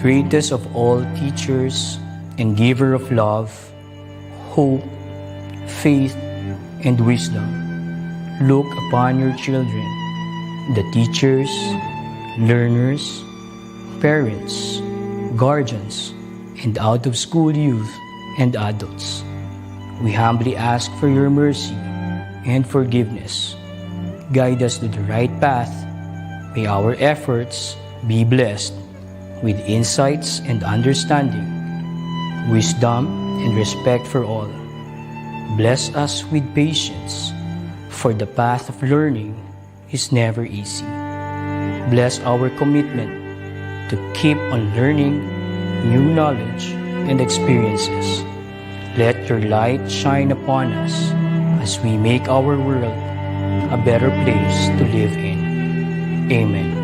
greatest of all teachers and giver of love, hope, faith, and wisdom, look upon your children, the teachers, learners, parents, guardians, and out-of-school youth and adults. We humbly ask for your mercy and forgiveness. Guide us to the right path. May our efforts be blessed with insights and understanding, wisdom and respect for all. Bless us with patience, for the path of learning is never easy. Bless our commitment to keep on learning new knowledge and experiences. Let your light shine upon us as we make our world a better place to live in. Amen.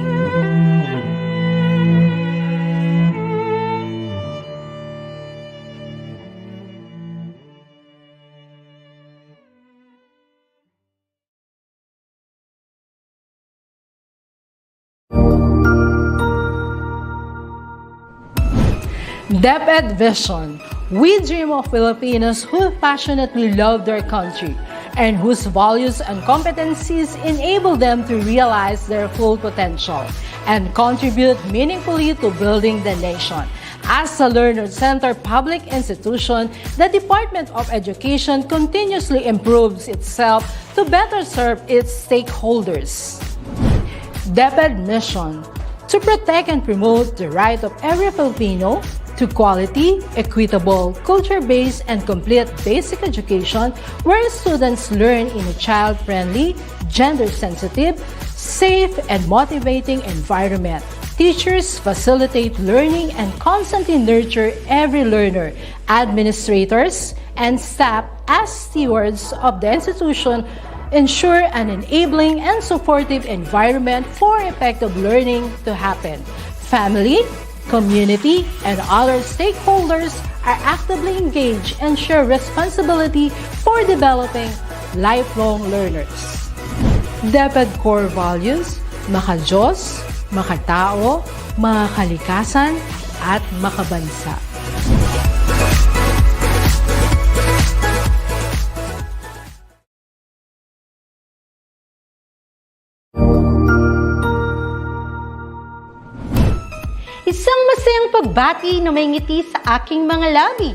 DepEd Vision. We dream of Filipinos who passionately love their country and whose values and competencies enable them to realize their full potential and contribute meaningfully to building the nation. As a learner-centered public institution, the Department of Education continuously improves itself to better serve its stakeholders. DepEd mission: to protect and promote the right of every Filipino to quality, equitable, culture-based, and complete basic education where students learn in a child-friendly, gender-sensitive, safe, and motivating environment. Teachers facilitate learning and constantly nurture every learner. Administrators and staff, as stewards of the institution, ensure an enabling and supportive environment for effective learning to happen. Family, community, and other stakeholders are actively engaged and share responsibility for developing lifelong learners. DepEd core values: maka-Diyos, makatao, makakalikasan, at makabansa. Isang masayang pagbati na may ngiti sa aking mga labi.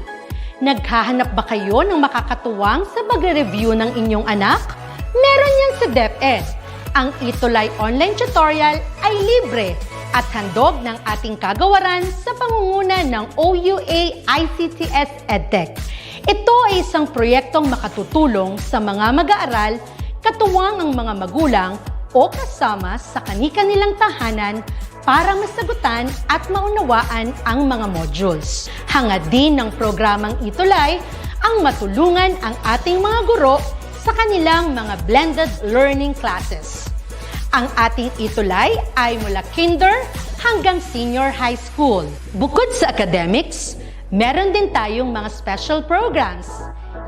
Naghahanap ba kayo ng makakatuwang sa pagre-review ng inyong anak? Meron yan sa DepEd. Ang ETUlay online tutorial ay libre at handog ng ating kagawaran sa pangunguna ng OUA ICTS EdTech. Ito ay isang proyektong makatutulong sa mga mag-aaral, katuwang ang mga magulang o kasama sa kani-kanilang tahanan para masagutan at maunawaan ang mga modules. Hangad din ng programang ETUlay ang matulungan ang ating mga guro sa kanilang mga blended learning classes. Ang ating ETUlay ay mula kinder hanggang senior high school. Bukod sa academics, meron din tayong mga special programs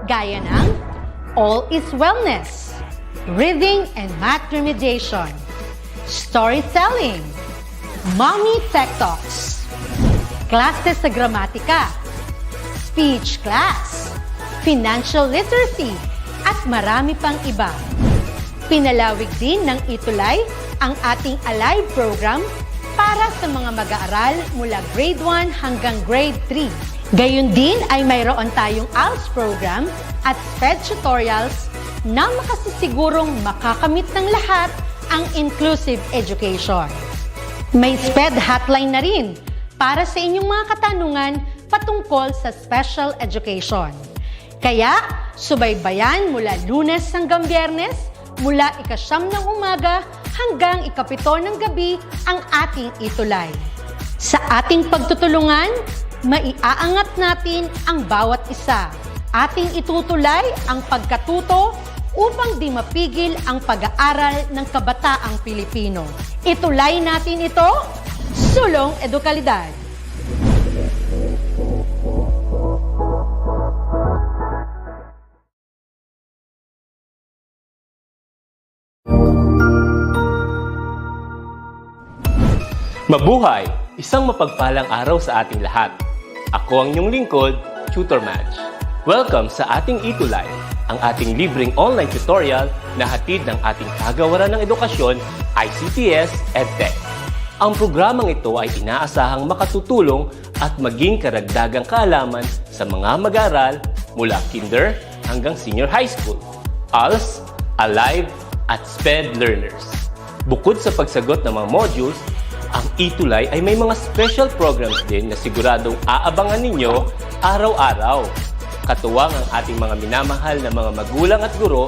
gaya ng All is Wellness, Reading and Math Remediation, Storytelling, Mommy Tech Talks, Classes sa Gramatika, Speech Class, Financial Literacy, at marami pang iba. Pinalawig din ng ETUlay ang ating Alive program para sa mga mag-aaral mula grade 1 hanggang grade 3. Gayon din ay mayroon tayong ALS program at SPED tutorials na makasisigurong makakamit ng lahat ang inclusive education. May SPED hotline na rin para sa inyong mga katanungan patungkol sa special education. Kaya, subaybayan mula Lunes hanggang Biyernes, mula 9:00 ng umaga hanggang 7:00 ng gabi ang ating ETUlay. Sa ating pagtutulungan, maiaangat natin ang bawat isa. Ating itutulay ang pagkatuto upang di mapigil ang pag-aaral ng kabataang Pilipino. Itulay natin ito, sulong edukalidad. Mabuhay! Isang mapagpalang araw sa ating lahat. Ako ang inyong lingkod, Tutor Madge. Welcome sa ating ETUlay, ang ating libreng online tutorial na hatid ng ating kagawaran ng edukasyon, ICTS EdTech. Ang programang ito ay inaasahang makatutulong at maging karagdagang kaalaman sa mga mag-aaral mula kinder hanggang senior high school, ALS, Alive, at SPED learners. Bukod sa pagsagot ng mga modules, ang ETUlay ay may mga special programs din na siguradong aabangan ninyo araw-araw. Katuwang ang ating mga minamahal na mga magulang at guro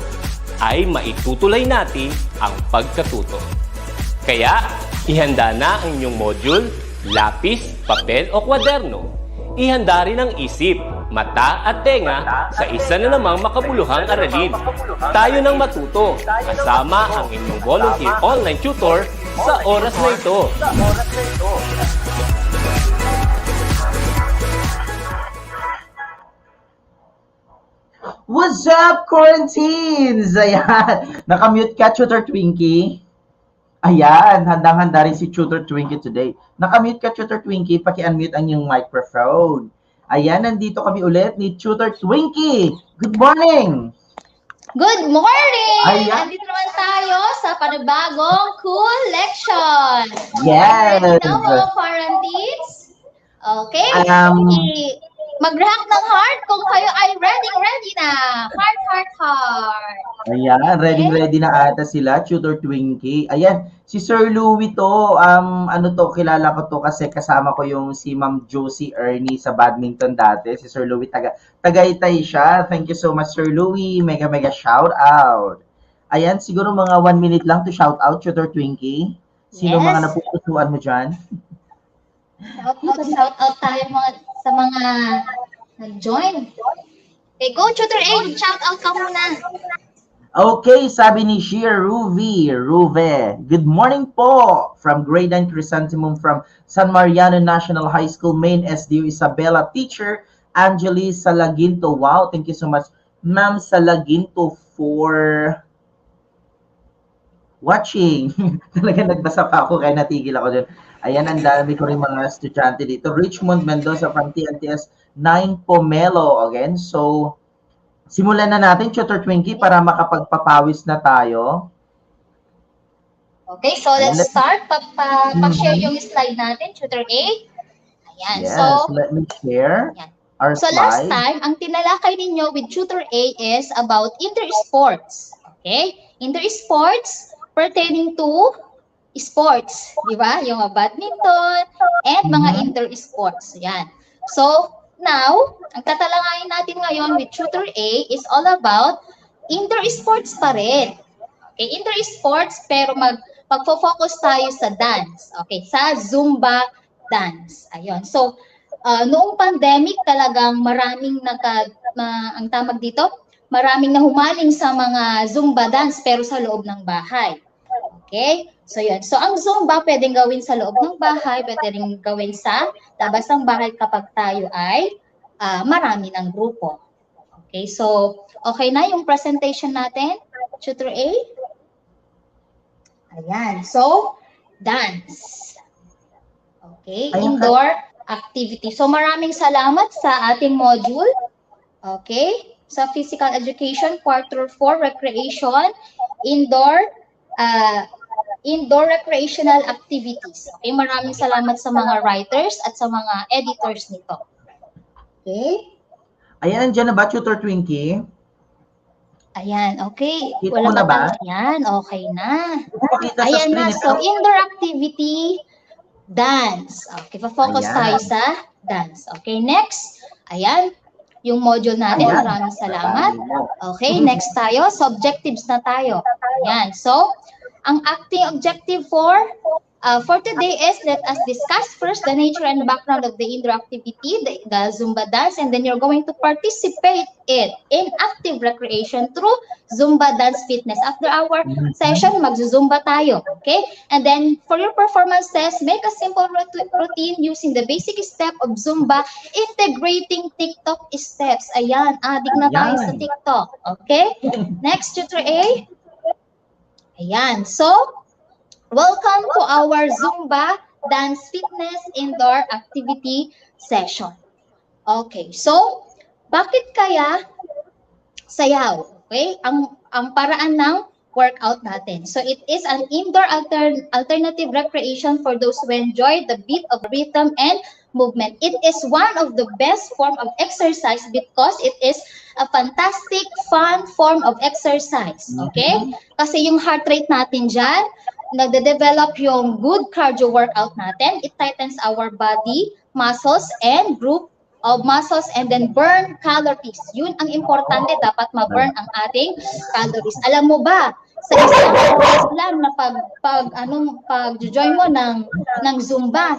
ay maitutulay natin ang pagkatuto. Kaya, ihanda na ang inyong module, lapis, papel o kwaderno. Ihanda rin ang isip, mata at tenga sa isa na namang makabuluhang aralin. Tayo nang matuto, kasama ang inyong volunteer online tutor sa oras na ito. What's up, quarantines? Ayan, nakamute ka, Tutor Twinkie? Ayan, handang-handa rin si Tutor Twinkie today. Nakamute ka, Tutor Twinkie, paki-unmute ang iyong microphone. Ayan, nandito kami ulit ni Tutor Twinkie. Good morning! Good morning! Ayan. Nandito naman tayo sa panibagong cool lection. Yes! Ready na mga quarantines? Okay. Mag-react ng heart kung kayo ay ready na. Heart, heart, heart. Ayan, ready na ata sila, Tutor Twinkie. Ayan, si Sir Louie to, kilala ko to kasi kasama ko yung si Ma'am Josie Ernie sa badminton dati. Si Sir Louie, Tagaytay siya. Thank you so much, Sir Louie. Mega shout out. Ayan, siguro mga 1 minute lang to shout out, Tutor Twinkie. Sino Yes. mga napupusuan mo dyan? Shout out tayo sa mga nag-join. Okay, go Tutor A, shout out ka muna. Okay, sabi ni Sheer Ruve. Good morning po from Grade 9 Chrysanthemum from San Mariano National High School, Main SDU Isabela. Teacher Angeli Salaginto. Wow, thank you so much, Ma'am Salaginto, for watching. Talaga nagbasa pa ako kaya natigil ako dun. Ayan, ang dami ko rin mga estudyante dito. Richmond Mendoza from TNTS 9 Pomelo. Again, so simulan na natin, Tutor Twinkie, para makapagpapawis na tayo. Okay, so let's start. Pa-share yung slide natin, Tutor A. Ayan, Yes, so let me share ayan. our So slide. last time, ang tinalakay ninyo with Tutor A is about inter-sports. Okay? Inter-sports pertaining to sports. Di ba? Yung badminton and mga inter-sports. Yan. So, now, ang tatalakayin natin ngayon with Tutor A is all about inter-sports pa rin. Okay? Inter-sports pero magfo-focus tayo sa dance. Okay? Sa Zumba dance. Ayun. So, noong pandemic talagang maraming ang tawag dito, maraming nahumaling sa mga Zumba dance pero sa loob ng bahay. Okay? So yun. So ang Zumba pwedeng gawin sa loob ng bahay, pwedeng gawin sa labas ng bahay kapag tayo ay marami ng grupo. Okay? So okay na yung presentation natin, Tutor A? Ayan. So dance. Okay? Indoor activity. So maraming salamat sa ating module. Okay? Sa Physical Education, Quarter 4, Recreation, Indoor recreational activities. Okay, maraming salamat sa mga writers at sa mga editors nito. Okay? Ayan, andyan na ba, Tutor Twinkie? Ayan, okay. Kita mo na ba? Ayan, okay na. Ipakita sa Ayan screen na. ito. So, indoor activity, dance. Okay, focus Ayan. tayo sa dance. Okay, next. Ayan, yung module natin. Ayan. Maraming salamat. Okay, next tayo. So, objectives na tayo. Ayan, so, ang acting objective for today is let us discuss first the nature and background of the indoor activity, the Zumba dance, and then you're going to participate in active recreation through Zumba dance fitness. After our session, mag-Zumba tayo, okay? And then for your performance test, make a simple routine using the basic step of Zumba, integrating TikTok steps. Ayan, adik na tayo sa TikTok, okay? Next, Tutor A. Ayan, so, welcome to our Zumba dance, fitness, indoor activity session. Okay, so bakit kaya sayaw? Okay, ang paraan ng workout natin. So it is an indoor alternative recreation for those who enjoy the beat of rhythm and movement. It is one of the best form of exercise because it is a fantastic, fun form of exercise. Okay? Kasi yung heart rate natin dyan, nagde-develop yung good cardio workout natin. It tightens our body, muscles, and group of muscles and then burn calories. Yun ang importante, dapat ma-burn ang ating calories. Alam mo ba, sa isang oras lang na pag-join mo ng Zumba,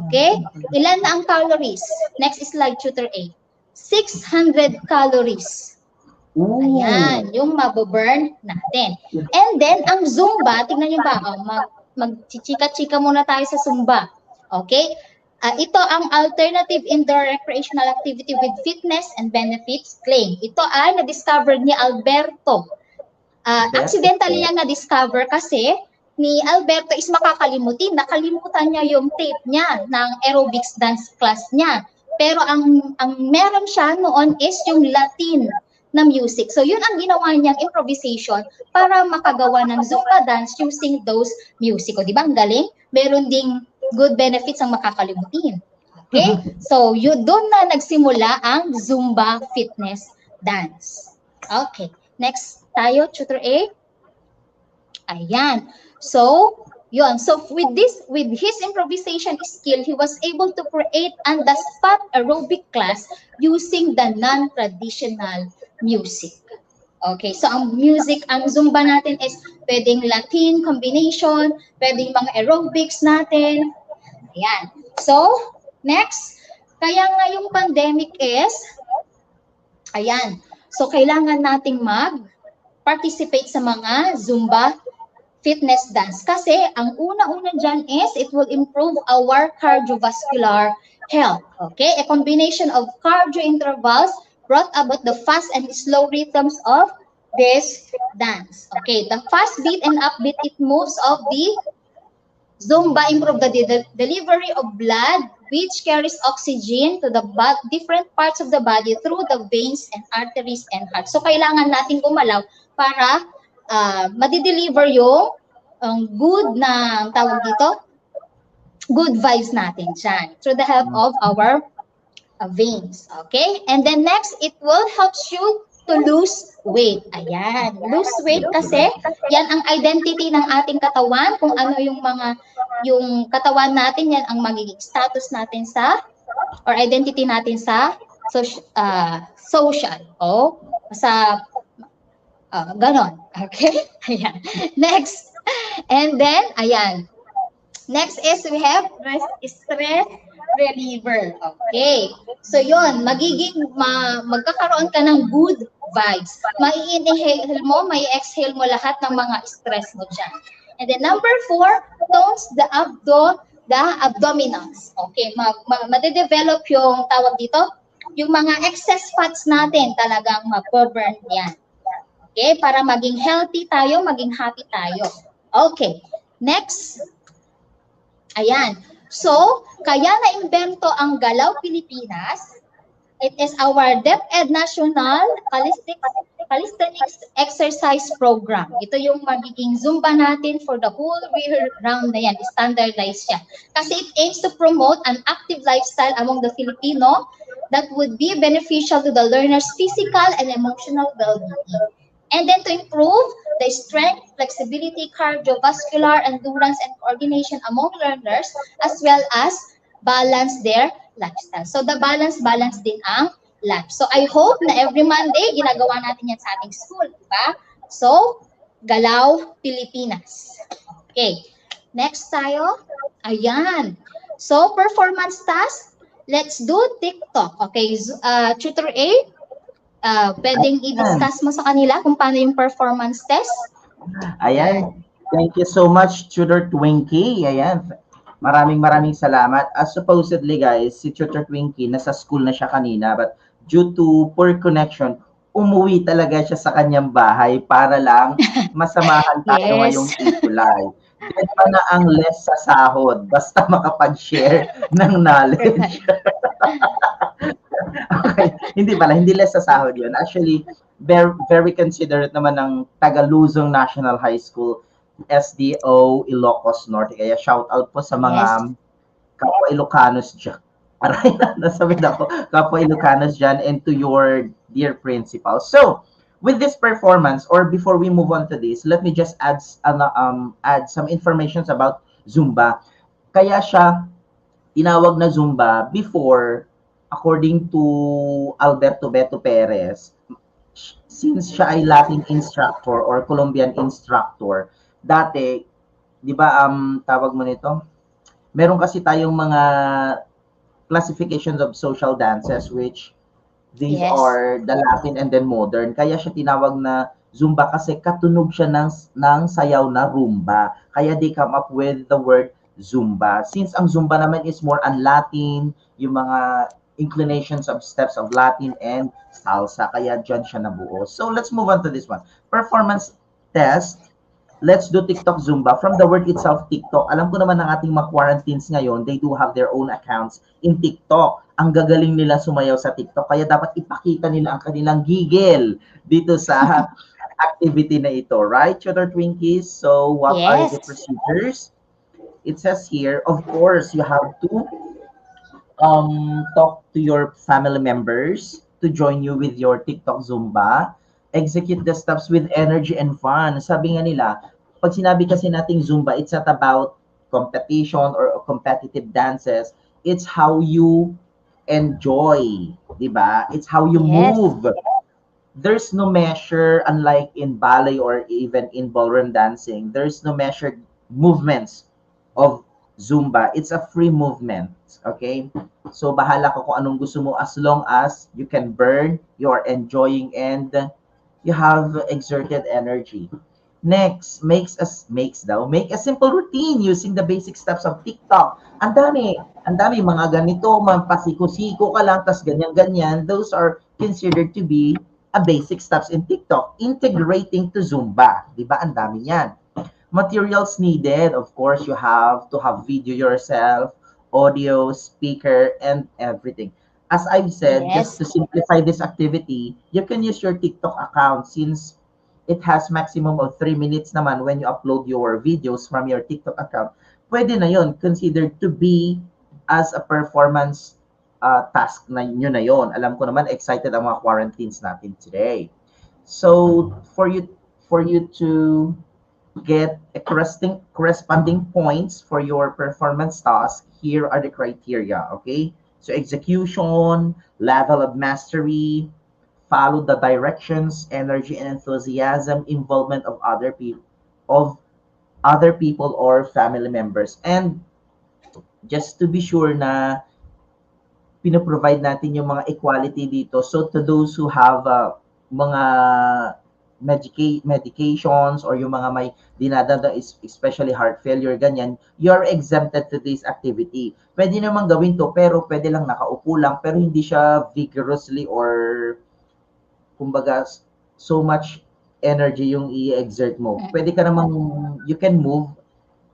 okay? Ilan na ang calories? Next slide, Tutor A. 600 calories. Ayan, yung mababurn natin. And then, ang Zumba, tingnan nyo ba? Mag-chika-chika muna tayo sa Zumba. Okay? Ito ang alternative indoor recreational activity with fitness and benefits claim. Ito ay na-discover ni Alberto. Accidentally niya na-discover kasi ni Alberto is makakalimutin. Nakalimutan niya yung tape niya ng aerobics dance class niya. Pero ang meron siya noon is yung Latin na music. So yun ang ginawa niyang improvisation para makagawa ng Zumba dance using those music. O di ba ang galing? Meron ding good benefits ang makakalimutin. Okay? So doon na nagsimula ang Zumba fitness dance. Okay. Next tayo, Tutor A. Ayan. So, yun. So, with his improvisation skill, he was able to create on-the-spot aerobic class using the non-traditional music. Okay. So, ang Zumba natin is pwedeng Latin combination, pwedeng mga aerobics natin. Ayan. So, next. Kaya nga yung pandemic is, ayan. So, kailangan nating mag-participate sa mga Zumba fitness dance. Kasi, ang una-una dyan is, it will improve our cardiovascular health. Okay? A combination of cardio intervals brought about the fast and slow rhythms of this dance. Okay? The fast beat and upbeat, it moves of the Zumba improve the delivery of blood, which carries oxygen to the different parts of the body through the veins and arteries and heart. So, kailangan natin gumalaw para ma-deliver yung good na, tawag dito, good vibes natin dyan through the help of our veins. Okay? And then next, it will help you to lose weight. Ayan. Lose weight kasi yan ang identity ng ating katawan. Kung ano yung katawan natin, yan ang magiging status natin or identity natin sa social. O sa ganon. Okay? Ayan. Next. And then, ayan. Next is we have stress reliever. Okay. So, yun. Magkakaroon ka ng good vibes. Mai-inhale mo, mai-exhale mo lahat ng mga stress mo dyan. And then number 4, tones the abdominals. Okay. Made-develop yung tawag dito, yung mga excess fats natin talagang ma-burn yan. Okay. Para maging healthy tayo, maging happy tayo. Okay. Next. Ayan. So, kaya na-invento ang Galaw Pilipinas. It is our DepEd National Calisthenics Exercise Program. Ito yung magiging Zumba natin for the whole year round na yan. Standardized siya. Kasi it aims to promote an active lifestyle among the Filipino that would be beneficial to the learner's physical and emotional well-being. And then to improve the strength, flexibility, cardiovascular, endurance, and coordination among learners, as well as balance their lifestyle. So the balance din ang life. So I hope na every Monday, ginagawa natin yan sa ating school. Diba? So, Galaw Pilipinas. Okay. Next tayo. Ayan. So, performance task. Let's do TikTok. Okay. Tutor A, pwedeng i-discuss mo sa kanila kung paano yung performance test? Ayan. Thank you so much, Tutor Twinkie. Ayan. Maraming salamat. Supposedly, guys, si Tutor Twinkie, nasa school na siya kanina, but due to poor connection, umuwi talaga siya sa kanyang bahay para lang masamahan tayo ngayong ETUlay. Dedma na ang less sa sahod, basta makapag-share ng knowledge. Okay. Hindi pala, hindi less sa sahod yun. Actually, very considerate naman ng Tagaluzong National High School, SDO Ilocos Norte. Kaya shout out po sa Yes. mga kapwa Ilocanos dyan. Aray, nasabi na ako, kapwa Ilocanos dyan, and to your dear principal. So, with this performance, or before we move on to this, let me just add some information about Zumba. Kaya siya tinawag na Zumba before, according to Alberto Beto Perez, since siya ay Latin instructor or Colombian instructor, dati, di ba, tawag mo nito? Meron kasi tayong mga classifications of social dances, which these Yes. are the Latin and then modern. Kaya siya tinawag na Zumba kasi katunog siya ng sayaw na rumba. Kaya they come up with the word Zumba. Since ang Zumba naman is more on Latin, yung mga inclinations of steps of Latin and salsa. Kaya dyan siya nabuo. So let's move on to this one. Performance test. Let's do TikTok Zumba. From the word itself, TikTok. Alam ko naman ng ating mga quarantines ngayon, they do have their own accounts in TikTok. Ang gagaling nila sumayaw sa TikTok. Kaya dapat ipakita nila ang kanilang gigil dito sa activity na ito. Right, Tutor Twinkies? So, what are the Yes. procedures? It says here, of course, you have to talk to your family members to join you with your TikTok Zumba. Execute the steps with energy and fun. Sabi nga nila, pag sinabi kasi nating Zumba, it's not about competition or competitive dances. It's how you enjoy, di ba? It's how you Yes. move. There's no measure, unlike in ballet or even in ballroom dancing, there's no measured movements of Zumba. It's a free movement. Okay? So, bahala ka kung anong gusto mo as long as you can burn, you're enjoying, and you have exerted energy. Next, make a simple routine using the basic steps of TikTok. Ang dami mga ganito, pasiko-siko ka lang, tas ganyan-ganyan. Those are considered to be a basic steps in TikTok. Integrating to Zumba. Di ba? Ang dami yan. Materials needed, of course, you have to have video yourself, audio, speaker, and everything. As I've said, just Yes. to simplify this activity, you can use your TikTok account since it has maximum of 3 minutes naman when you upload your videos from your TikTok account. Pwede na yon, considered to be as a performance task na nyo na yon. Alam ko naman, excited ang mga quarantines natin today. So, for you to get a corresponding points for your performance task, here are the criteria, okay? So execution, level of mastery, follow the directions, energy and enthusiasm, involvement of other people or family members. And just to be sure na pinoprovide natin yung mga equality dito. So to those who have mga medications or yung mga may dinadada, especially heart failure, ganyan, you're exempted to this activity. Pwede naman gawin to, pero pwede lang nakaupo lang, pero hindi siya vigorously or kumbaga so much energy yung i-exert mo. Pwede ka namang, you can move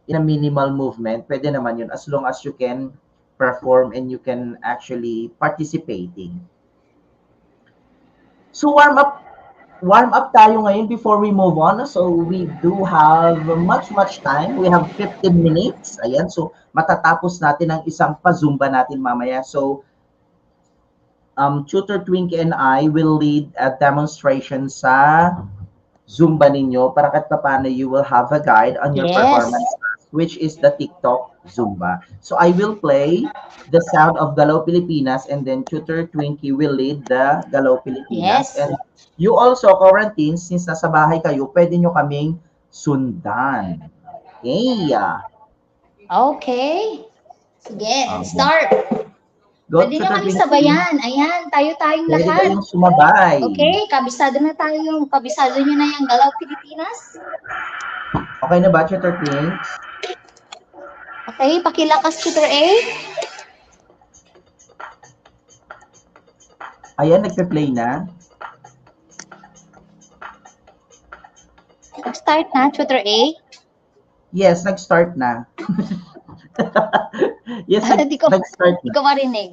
in a minimal movement. Pwede naman yun as long as you can perform and you can actually participating. So warm up tayo ngayon before we move on. So we do have much time. We have 15 minutes. Ayan, so matatapos natin ang isang pa-Zumba natin mamaya. So Tutor Twinkie and I will lead a demonstration sa Zumba ninyo para kahit paano you will have a guide on your Yes. performance, which is the TikTok Zumba. So I will play the sound of Galaw Pilipinas and then Tutor Twinkie will lead the Galaw Pilipinas. Yes. And you also, quarantine, since nasa bahay kayo, pwede nyo kaming sundan. Okay. Okay. Sige, start. Go, Pwede nyo Tutor kami Twinkie. sabayan. Ayan, tayo-tayong Pwede lahat. kayong sumabay. Okay, kabisado na tayo yung, kabisado nyo na yung Galaw Pilipinas. Okay na ba, Tutor Twinkie? Okay, pakilakas Tutor A. Ayan, nagpe-play na. Start na, Tutor A. Yes, nag-start na. Yes, Hindi ko, nag-start hindi na. ko marinig.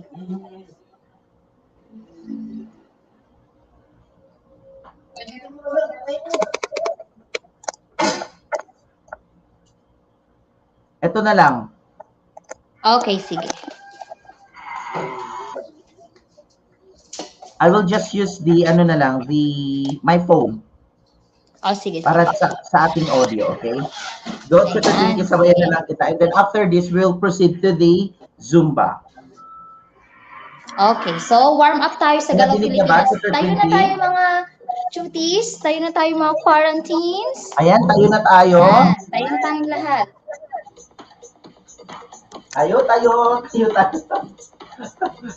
Ito na lang. Okay, sige. I will just use the, ano na lang, my phone Oh, sige, para sige. sa ating audio, okay? Go to the Ayan, link, sabayan sige. na lang kita. And then after this, we'll proceed to the Zumba. Okay, so warm up tayo sa Galaw Nadinig na ba, Pilipinas. Tutor Tayo na Twinkie? tayo mga cuties, tayo na tayo mga quarantines. Ayan, tayo na tayo. Yan, tayo na tayong lahat. Tayo.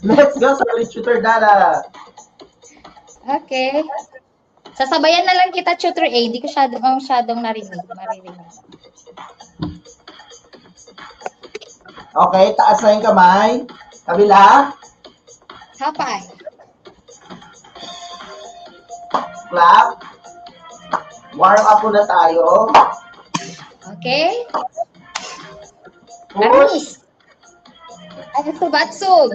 Let's go, Solid Tutor Dara. Okay. Sasabayan na lang kita, Tutor A. Di ko masyadong maririnig. Okay, taas na yung kamay. Kabila. Hapay. Clap. Warm up muna tayo. Okay? Push. Arnis. Ano to, batsog?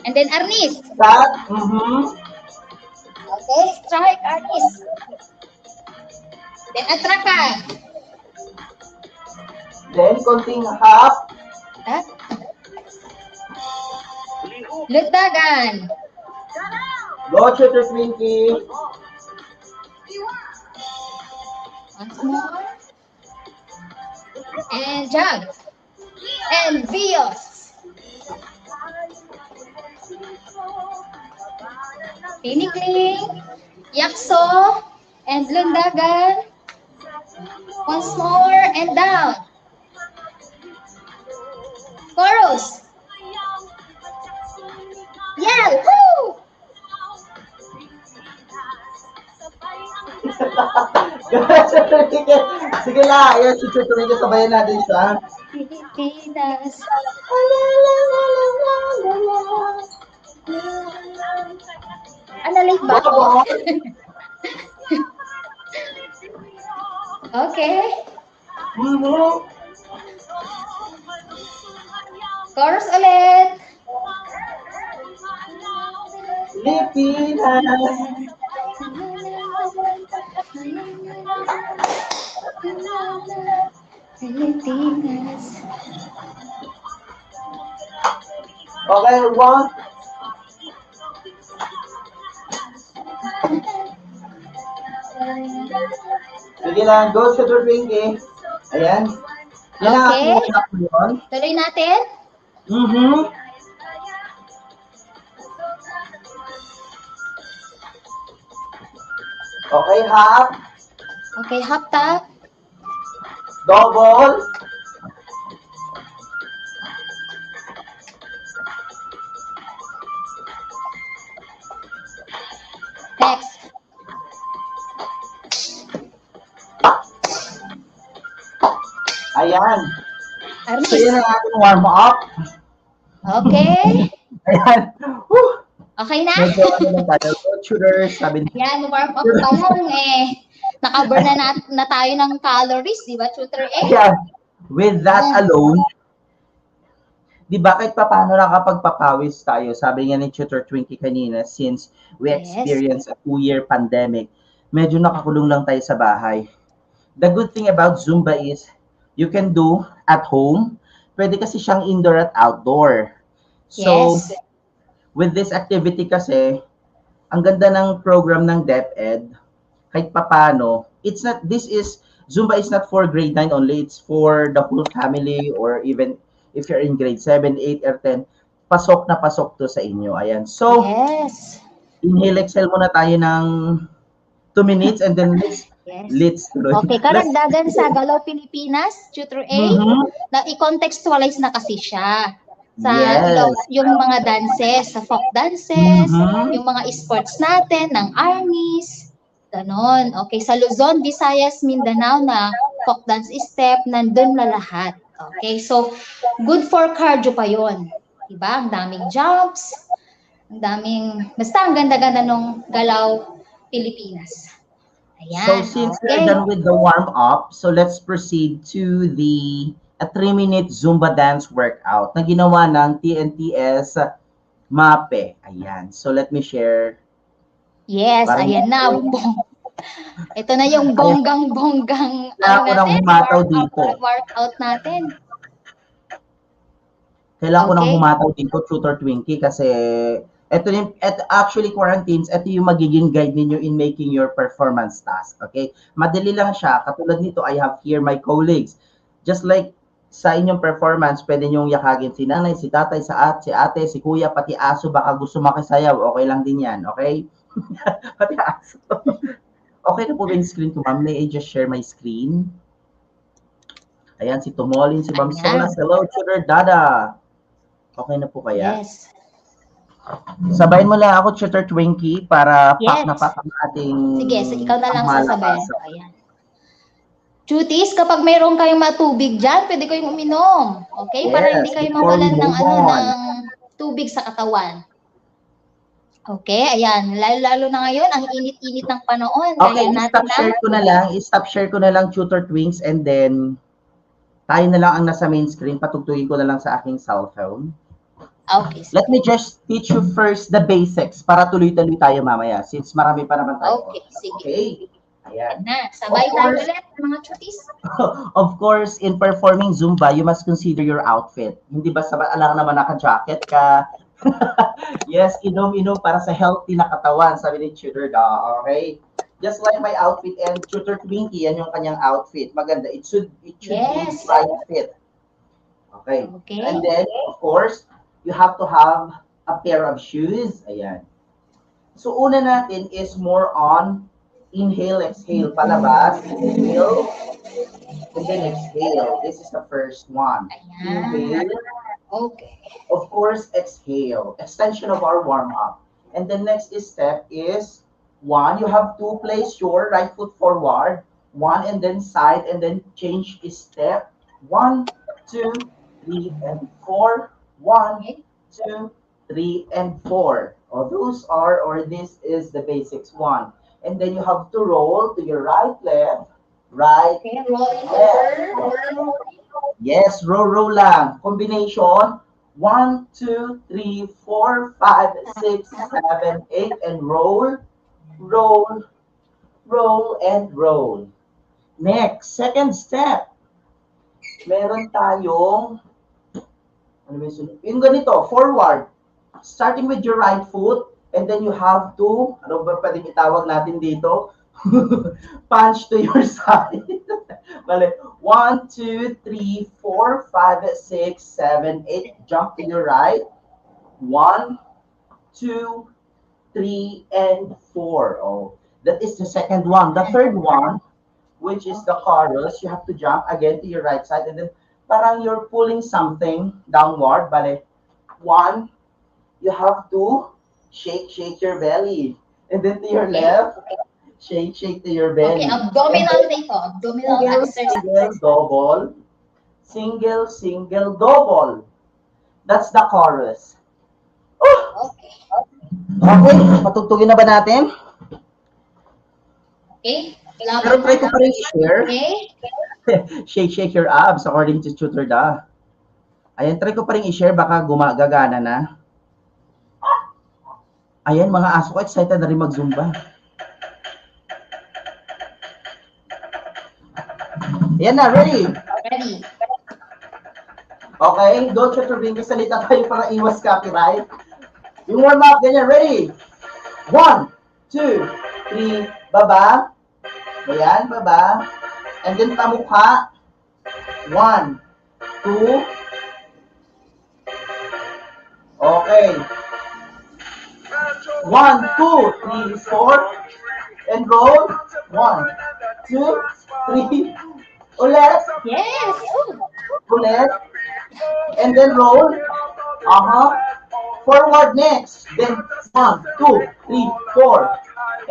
And then Arnis. Cut. Okay, strike, Arnis. Then Atraka. Then, konting hop. Ha? Lutagan. Go, Tutor Twinkie. Once more. And jog. And Vios. Pinikling. Yakso. And Lundagan. Once more and down. Chorus. Yell. Woo! Sige na, ayan si Tutor Twinkie, sabayan natin siya. Pilipinas. Late ba ako? Okay. Chorus ulit. Pilipinas. Pilipinas. Okay, one. Sige lang, go Tutor Twinkie. Ayan. Yan ang Okay. ating warm up ngayon. Tuloy natin. Okay, half. Okay, hop tap. Double. Next. Ayan. Arnis. So, yan ang ating warm up. Okay. Ayan. Whew. Okay na? Medyo ano lang tayo. Go tutors, sabi ni Yan, warm up pa lang eh. Nakaburn na tayo ng calories, di ba, Tutor A? Ayan. With that alone, di ba kahit paano nakapagpapawis tayo, sabi nga ni Tutor Twinkie kanina, since we Yes. experienced a 2-year pandemic, medyo nakakulong lang tayo sa bahay. The good thing about Zumba is, you can do at home, pwede kasi siyang indoor at outdoor. So, Yes. with this activity kasi, ang ganda ng program ng DepEd, kahit papano, Zumba is not for grade 9 only, it's for the whole family, or even if you're in grade 7, 8, or 10, pasok na pasok to sa inyo. Ayan. So, Yes. inhale, exhale muna tayo ng 2 minutes, and then Yes. let's tuloy. Okay, karagdagan sa Galaw Pilipinas, Tutor A, na i-contextualize na kasi siya. Sa Yes. yung mga dances, sa folk dances, Mhm. yung mga sports natin, ng armies, ganon. Okay, sa Luzon, Visayas, Mindanao na folk dance step, nandun na lahat. Okay, so good for cardio pa yon. Diba? Ang daming jumps, ang daming, basta ang ganda-ganda nung Galaw Pilipinas. So Ayan, since we're okay. done with the warm-up, so let's proceed to a 3-minute Zumba dance workout na ginawa ng TNTS MAPEH. Ayan. So let me share. Yes, Parang ayan na. Ito na yung ayan, bonggang-bonggang kailangan ko nang humataw dito. workout natin. Kailangan ko nang Okay. humataw dito, Tutor Twinkie, kasi actually quarantines, ito yung magiging guide ninyo in making your performance task. Okay? Madali lang siya. Katulad nito, I have here my colleagues. Just like sa inyong performance, pwede nyong yakagin si nanay, si tatay, si ate, si kuya, pati aso, baka gusto makisayaw. Okay lang din yan. Okay? Pati aso. Okay na po ba yung screen ko, ma'am? May I just share my screen? Ayan, si Tumolin, si Ma'am Ayan. Solas. Hello, Sugar Dada. Okay na po kaya? Yes. Sabayin mo lang ako, Tutor Twinkie, para Yes. pack na pack ang ating Sige, so ikaw na lang sasabayan. pangmalakasan. Ayan. Cuties, kapag mayroon kayong matubig dyan, pwede kayong uminom. Okay? Para Yes, hindi kayo before we mawalan ng, move on. ng tubig sa katawan. Okay, ayan. Lalo-lalo na ngayon, ang init-init ng panahon. Okay, Kaya natin stop share ko na lang. Stop share ko na lang, Tutor Twinks, and then tayo na lang ang nasa main screen. Patugtugin ko na lang sa aking cellphone. Okay. Let me just teach you first the basics para tuloy-tuloy tayo mamaya since marami pa naman tayo. Okay, sige. Okay. Ayan. Na, sabay Of tayo course. ulit, mga cuties. Of course, in performing Zumba, you must consider your outfit. Hindi ba alam naman naka-jacket ka? Yes, inom-inom para sa healthy na katawan, sabi ni Tutor Da. Okay? Just like my outfit and Tutor Twinkie, yan yung kanyang outfit. Maganda. It should Yes. be right fit. Okay. Okay. And then, of course, you have to have a pair of shoes. Ayan. So, una natin is more on inhale, exhale, palabas, inhale, and then exhale. This is the first one. Ayan. Inhale, Okay. of course, exhale. Extension of our warm-up. And the next step is, one, you have to place your right foot forward, one, and then side, and then change step. 1, 2, 3, and 4. 1, 2, 3, and 4. This is the basics. 1. And then you have to roll to your right, left, right, Okay, rolling left. over. Yes, row lang. Combination. 1, 2, 3, 4, 5, 6, 7, 8, and roll, roll, roll, and roll. Next, second step. Meron tayong, yung ganito, forward. Starting with your right foot, and then you have to, ano ba pwedeng itawag natin dito? Punch to your side. Bale, 1, 2, 3, 4, 5, 6, 7, 8. Jump to your right. 1, 2, 3, and 4. Oh, that is the second one. The third one, which is the chorus, you have to jump again to your right side, and then parang you're pulling something downward. Bale, 1, you have to shake your belly, and then to your left, shake to your belly. Okay, abdominal dito. Abdominal exercise. Single, double. That's the chorus. Oh! Okay. Okay, patugtugin na ba natin? Okay. Pero try ko pa rin i-share. Okay. Shake your abs according to Tutor Da. Ayan, try ko pa rin i-share, baka gumagana na. Ayan, mga aso ko, excited na rin mag-Zumba. Ayan na, ready? Ready. Okay, don't try to bring salita tayo para iwas copyright. Yung warm up, ganyan, ready? 1, 2, 3, baba. Ayan, baba. And then pamukha. 1, 2. Okay. 1, 2, 3, 4. And roll. 1, 2, 3. Ulit. Yes. Ulit. And then roll. Forward next. Then 1, 2, 3, 4.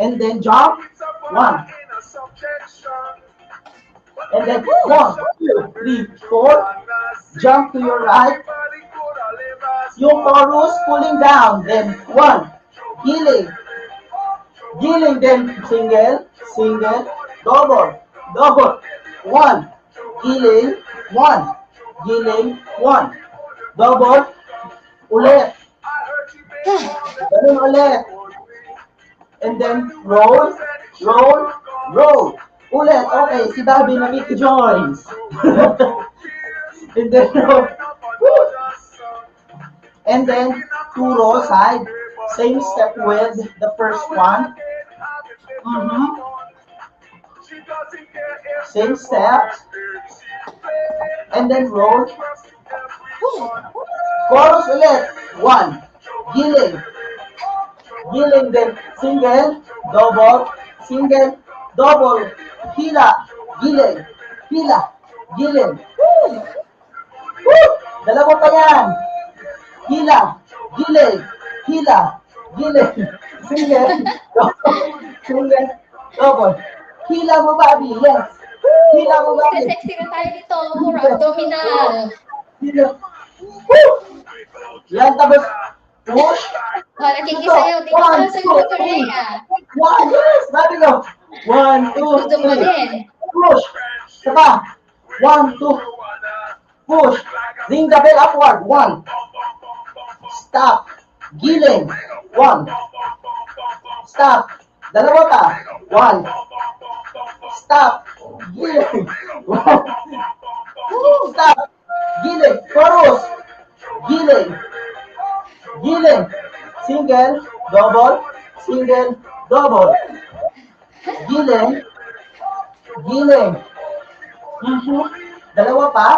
And then jump. 1. And then 1, 2, 3, 4. Jump to your right. Yung chorus pulling down. Then 1. Healing. Giling, then single, single, double, double. 1. Giling, 1. Giling, 1. Double, ulit. Ganun ulit. And then roll, roll, roll. Ulit. Okay, si Bobby nakiki-joins. And then roll. Woo! And then two roll side. Same step with the first one. Same step. And then roll. Chorus ulit. 1. Giling. Giling, then single, double, single, double, hila, giling, hila, giling. Woo! Woo! Dalawa pa yan. Hila, giling, hila, giling, single, double, single, double. Hila mo, Bobby, yes. Hila mo, Bobby. Sexy na tayo dito. More abdominal. Hila. Woo! Yan, tapos push. Oh, nakikisayaw. Tingnan ko lang sa Tutor A, ah. 1, yes! Bobby, go. 1, 2, Gusto mo 3. din. Push. Saba. 1, 2. Push. Ring the bell upward. 1. Stop. Giling. 1. Stop. Dalawa pa. 1. Stop. Giling. 1. Stop. Giling. Chorus. Giling. Giling. Single. Double. Single. Double. Giling. Giling. Dalawa pa.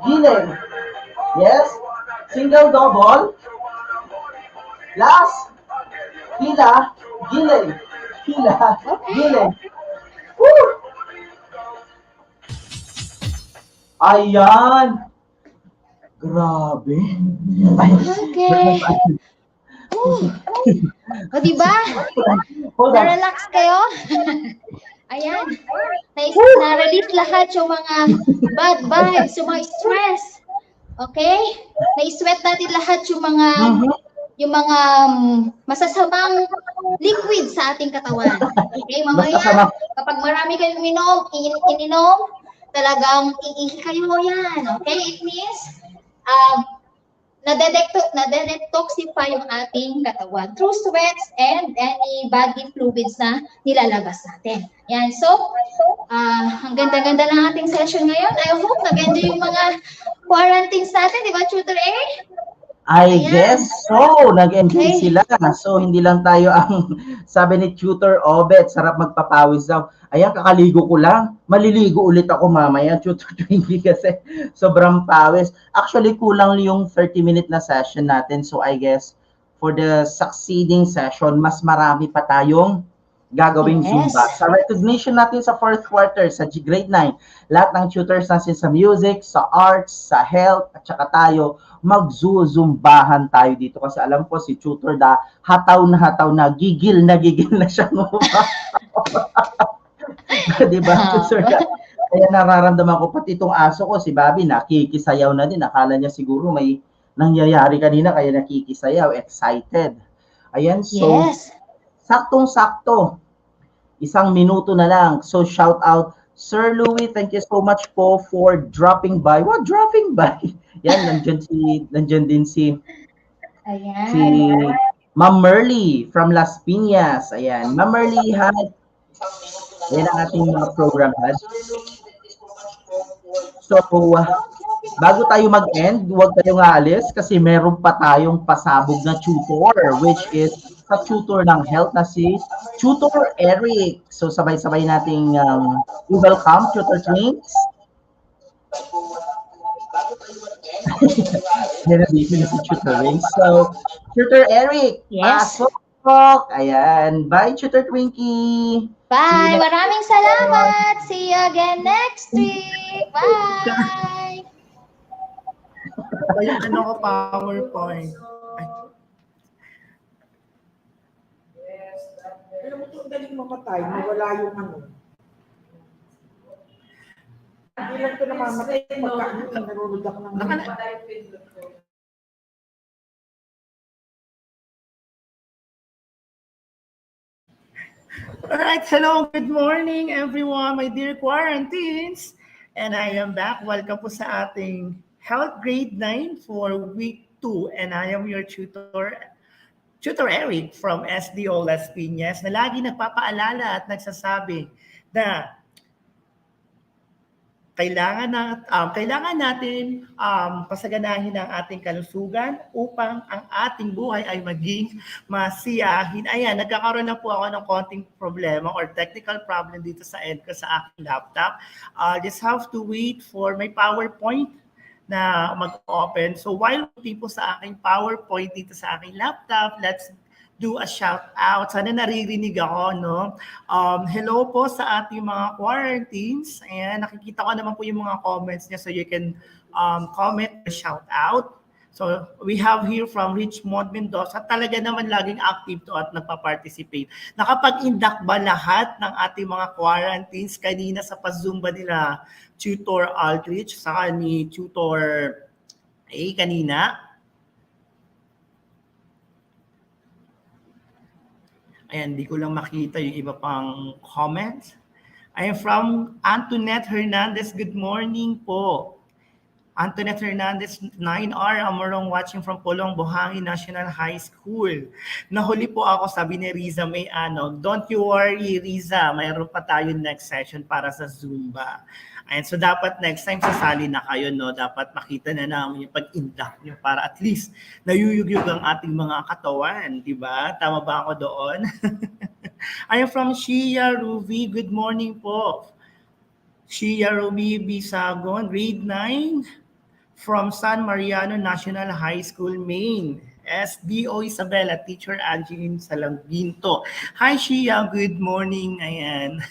Giling. Yes. Single, double. Last. Hila. Giling. Hila. Giling. Woo! Ayan. Grabe. Ay, Okay. O, diba? hold on. Na-relax kayo? Ayan. Na-release lahat yung mga bad vibes, yung mga stress. Okay? Na-sweat natin lahat yung mga masasamang liquid sa ating katawan. Okay, mamaya, kapag marami kayong ininom, talagang iihi kayo yan. Okay? It means, nadedetoxify yung ating katawan through sweats and any body fluids na nilalabas natin. Yan. So, ang ganda-ganda ng ating session ngayon. I hope nag-enjoy yung mga quarantines natin, di ba, Tutor A? I Ayan. guess so. Nag-enjoy Okay. sila. So, hindi lang tayo ang sabi ni Tutor Obet, sarap magpapawis daw. Ayan, kakaligo ko lang. Maliligo ulit ako mamaya, Tutor Twinkie, kasi sobrang pawis. Actually, kulang yung 30-minute na session natin. So, I guess, for the succeeding session, mas marami pa tayong gagawing Yes. Zumba. Sa recognition natin sa fourth quarter, sa grade 9, lahat ng tutors natin sa music, sa arts, sa health, at saka tayo, mag-zumbahan tayo dito. Kasi alam ko si tutor hataw na, gigil na siya. Diba, tutor ka? Kaya nararamdaman ko, pati itong aso ko, si Bobby, nakikisayaw na din. Akala niya siguro may nangyayari kanina, kaya nakikisayaw, excited. Ayan, so, Yes. saktong-sakto. 1 minuto na lang. So, shout out, Sir Louie, thank you so much po for dropping by. What, dropping by? Yan, nandyan din si Ayan. Ma'am Merly from Las Piñas. Ayan, Ma'am Merly, hi. Yan ang ating mga program head. So, bago tayo mag-end, huwag kayong aalis kasi meron pa tayong pasabog na tutor, which is sa tutor ng health na si Tutor Eric. So, sabay-sabay nating welcome, Tutor Twins. Yan na si Tutor Wings. So, Tutor Eric, Yes. pasok. Ayan. Bye, Tutor Twinkie. Bye. Maraming salamat. See you again next week. Bye. Yung ano ko, PowerPoint. Ay. Alam mo ito, daling mamatay. Mawala yung ano. Hindi lang ito namamatay. Pagka nanonood ako ng All right, hello, good morning everyone, my dear quarantines. And I am back. Welcome po sa ating Health Grade 9 for Week 2. And I am your Tutor Eric from SDO Las Piñas na lagi nagpapaalala at nagsasabi na kailangan natin pasaganahin ang ating kalusugan upang ang ating buhay ay maging masiyahin. Ayan, nagkakaroon na po ako ng konting problema or technical problem dito sa end ko sa aking laptop. Just have to wait for my PowerPoint na mag-open. So while waiting po sa aking PowerPoint dito sa aking laptop, let's do a shout out. Sana naririnig ako, no? Hello po sa ating mga quarantines. And nakikita ko naman po yung mga comments niya so you can comment or shout out. So we have here from Richmond, Mendoza. Talaga naman laging active to at nagpa-participate. Nakapag-induct ba lahat ng ating mga quarantines kanina sa pa-Zumba nila Tutor Aldrich saka ni Tutor A kanina? Ayan, di ko lang makita yung iba pang comments. I am from Antoinette Hernandez. Good morning po. Antoinette Hernandez, 9R, Amorong watching from Polong, Buhangin National High School. Nahuli po ako, sabi ni Riza May ano. Don't you worry, Riza. Mayroon pa tayo next session para sa Zumba. And so dapat next time sasali na kayo, no? Dapat makita na namin yung pag-induct nyo para at least nayuyugyug ang ating mga katawan, di ba? Tama ba ako doon? I am from Shia Ruby. Good morning po. Shia Ruby Bisagon, grade 9 from San Mariano National High School, Maine. SDO Isabela, teacher Angeline Salanginto. Hi Shia, good morning. Ayan.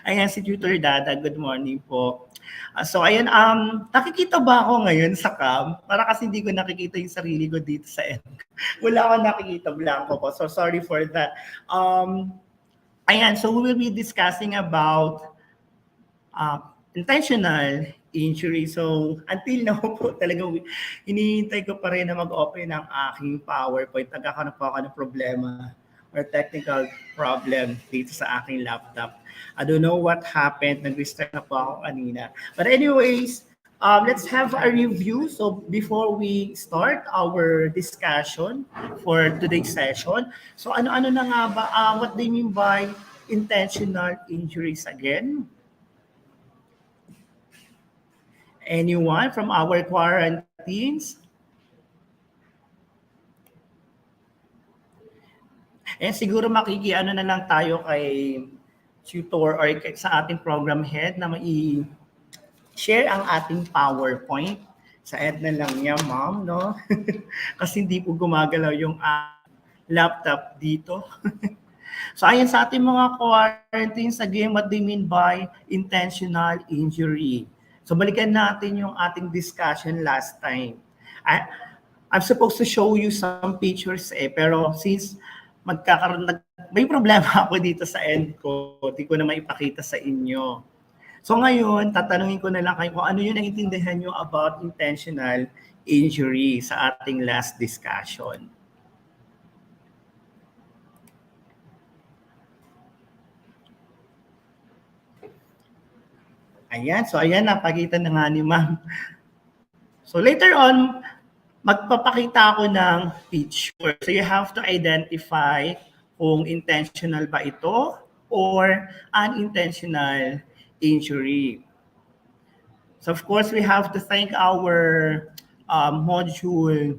Ayan si Tutor Dada, good morning po. So ayan, nakikita ba ako ngayon sa cam? Para kasi hindi ko nakikita yung sarili ko dito sa end. Wala akong nakikita, blanco po. So sorry for that. Ayan, so we will be discussing about intentional injury. So, until now po talagang hinihintay ko pa rin na mag-open ang aking PowerPoint. Nagkakaroon po ako ng problema or technical problem dito sa aking laptop. I don't know what happened. Nag-restart na po ako kanina. But anyways, let's have a review. So, before we start our discussion for today's session, so ano-ano na nga ba, what they mean by intentional injuries again? Anyone from our quarantines? And siguro makikiano na lang tayo kay tutor or sa ating program head na share ang ating PowerPoint. Sa end na lang niya, ma'am, no? Kasi hindi po gumagalaw yung laptop dito. So ayan sa ating mga quarantines, again, what they mean by intentional injury. So balikan natin yung ating discussion last time. I'm supposed to show you some pictures pero since may problema ako dito sa end ko, di ko na maipakita sa inyo. So ngayon, tatanungin ko na lang kayo kung ano yung naintindihan nyo about intentional injury sa ating last discussion. Ayan, so ayan, napakita na nga ni ma'am. So later on, magpapakita ako ng picture. So you have to identify kung intentional ba ito or unintentional injury. So of course, we have to thank our module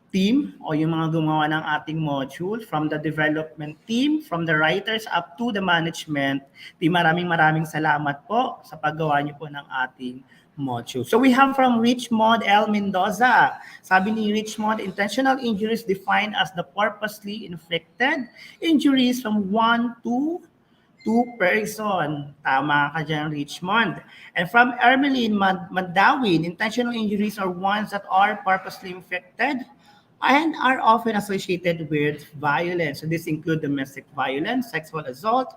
team o yung mga gumawa ng ating module, from the development team, from the writers up to the management. Maraming salamat po sa paggawa niyo po ng ating module. So we have from Richmond L. Mendoza. Sabi ni Richmond, intentional injuries defined as the purposely inflicted injuries from one to two person. Tama ka dyan, Richmond. And from Ermeline Mandawin, intentional injuries are ones that are purposely inflicted and are often associated with violence. So this includes domestic violence, sexual assault,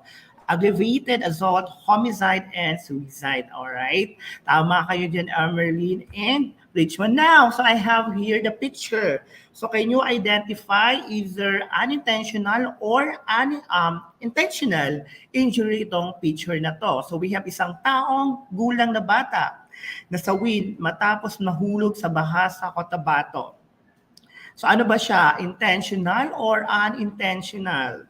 aggravated assault, homicide, and suicide. Alright? Tama kayo dyan, Merlin and Richmond. Now, so I have here the picture. So can you identify either unintentional or intentional injury itong picture na to? So we have isang taong gulang na bata na sawin matapos mahulog sa baha sa Cotabato. So ano ba siya? Intentional or unintentional?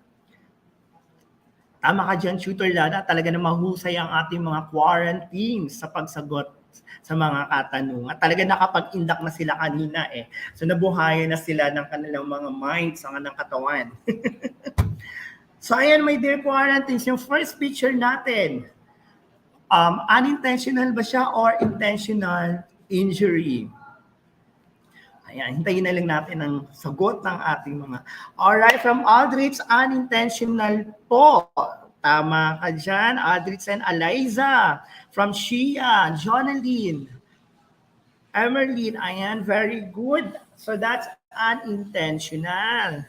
Tama ka dyan, Tutor Lana. Talaga na mahusay ang ating mga quarantines sa pagsagot sa mga katanungan. Talaga nakapag-indak na sila kanina eh. So nabuhayan na sila ng kanilang mga minds, ang ng katawan. So ayan, my dear quarantines, yung first picture natin. Unintentional ba siya or intentional injury? Ayan, hintayin na lang natin ang sagot ng ating mga. Alright, from Aldrich, unintentional po. Tama ka dyan, Aldrich and Eliza. From Shia, Jonaline, Emerlyn, ayan, very good. So that's unintentional.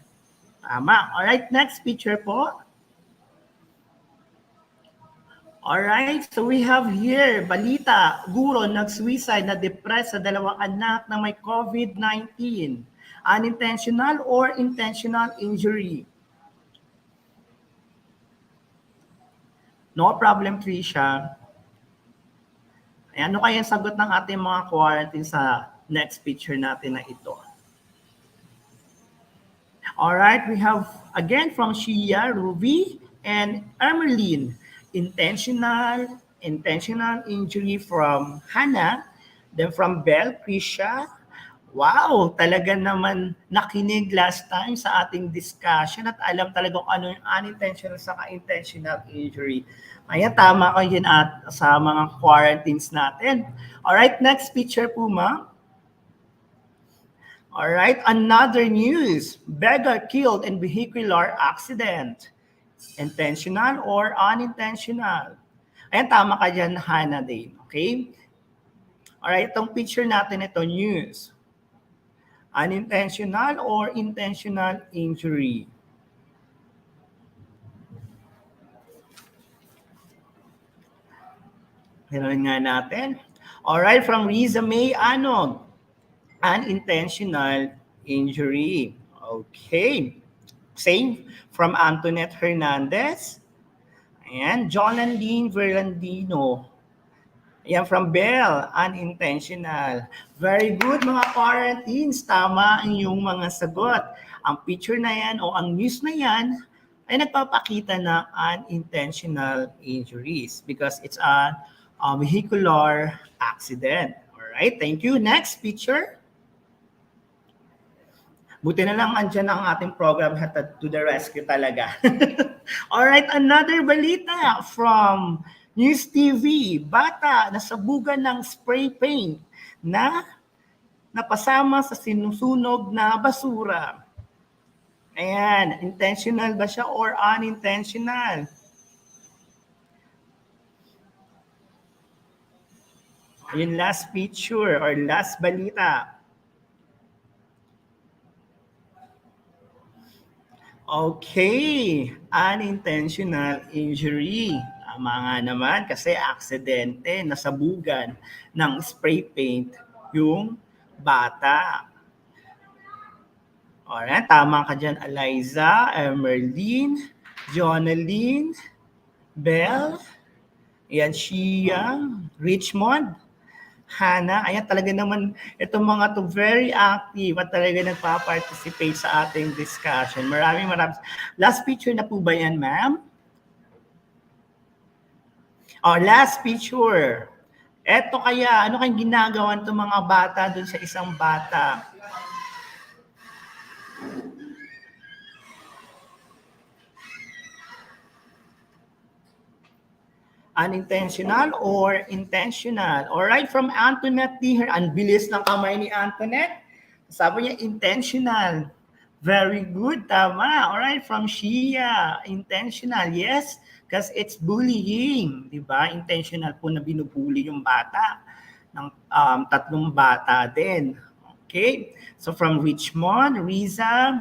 Tama. Alright, next picture po. Alright, so we have here, balita, guro nag-suicide na depressed sa dalawang anak na may COVID-19. Unintentional or intentional injury? No problem, Trisha. Ayan, ano kaya ang sagot ng ating mga quarantine sa next picture natin na ito? Alright, we have again from Shia, Ruby, and Emerlyn. Intentional injury from Hannah, then from Belle, Krisha. Wow, talaga naman nakinig last time sa ating discussion at alam talaga kung ano yung unintentional saka intentional injury. Ayan, tama kayo yun at sa mga quarantines natin. Alright, next picture po, ma'am. Alright, another news. Beggar killed in vehicular accident. Intentional or unintentional? Ayan, tama ka dyan, Hannah din. Okay? Alright, itong picture natin ito, news. Unintentional or intentional injury? Tingnan nga natin. Alright, from Riza May Anog. Unintentional injury. Okay. Same from Antoinette Hernandez. Ayan, Jonaline Verlandino. Ayan, from Belle, unintentional. Very good, mga quarantines. Tama ang iyong mga sagot. Ang picture na yan o ang news na yan ay nagpapakita ng unintentional injuries because it's a vehicular accident. Alright, thank you. Next picture. Buti na lang andyan ang ating program Hatid to the Rescue talaga. Alright, another balita from News TV. Bata nasabugan ng spray paint na napasama sa sinusunog na basura. Ayan, intentional ba siya or unintentional? Yung last picture or last balita. Okay, unintentional injury. Tama nga naman kasi aksidente, nasabugan ng spray paint yung bata. Alright, tama ka dyan, Eliza, Emerlyn, Jonaline, Belle, ayan, Shia, Richmond, Hannah. Ayan, talaga naman, itong mga to very active at talaga nagpa-participate sa ating discussion. Maraming. Last picture na po ba yan, ma'am? Oh, last picture. Eto kaya, ano kayong ginagawa itong mga bata dun sa isang bata? Unintentional or intentional? Alright, from Antoinette here. Ang bilis ng kamay ni Antoinette. Sabi niya, intentional. Very good, tama. Alright, from Shia, intentional. Yes, because it's bullying. Diba? Intentional po na binubuli yung bata. Ng tatlong bata din. Okay, so from Richmond, Riza,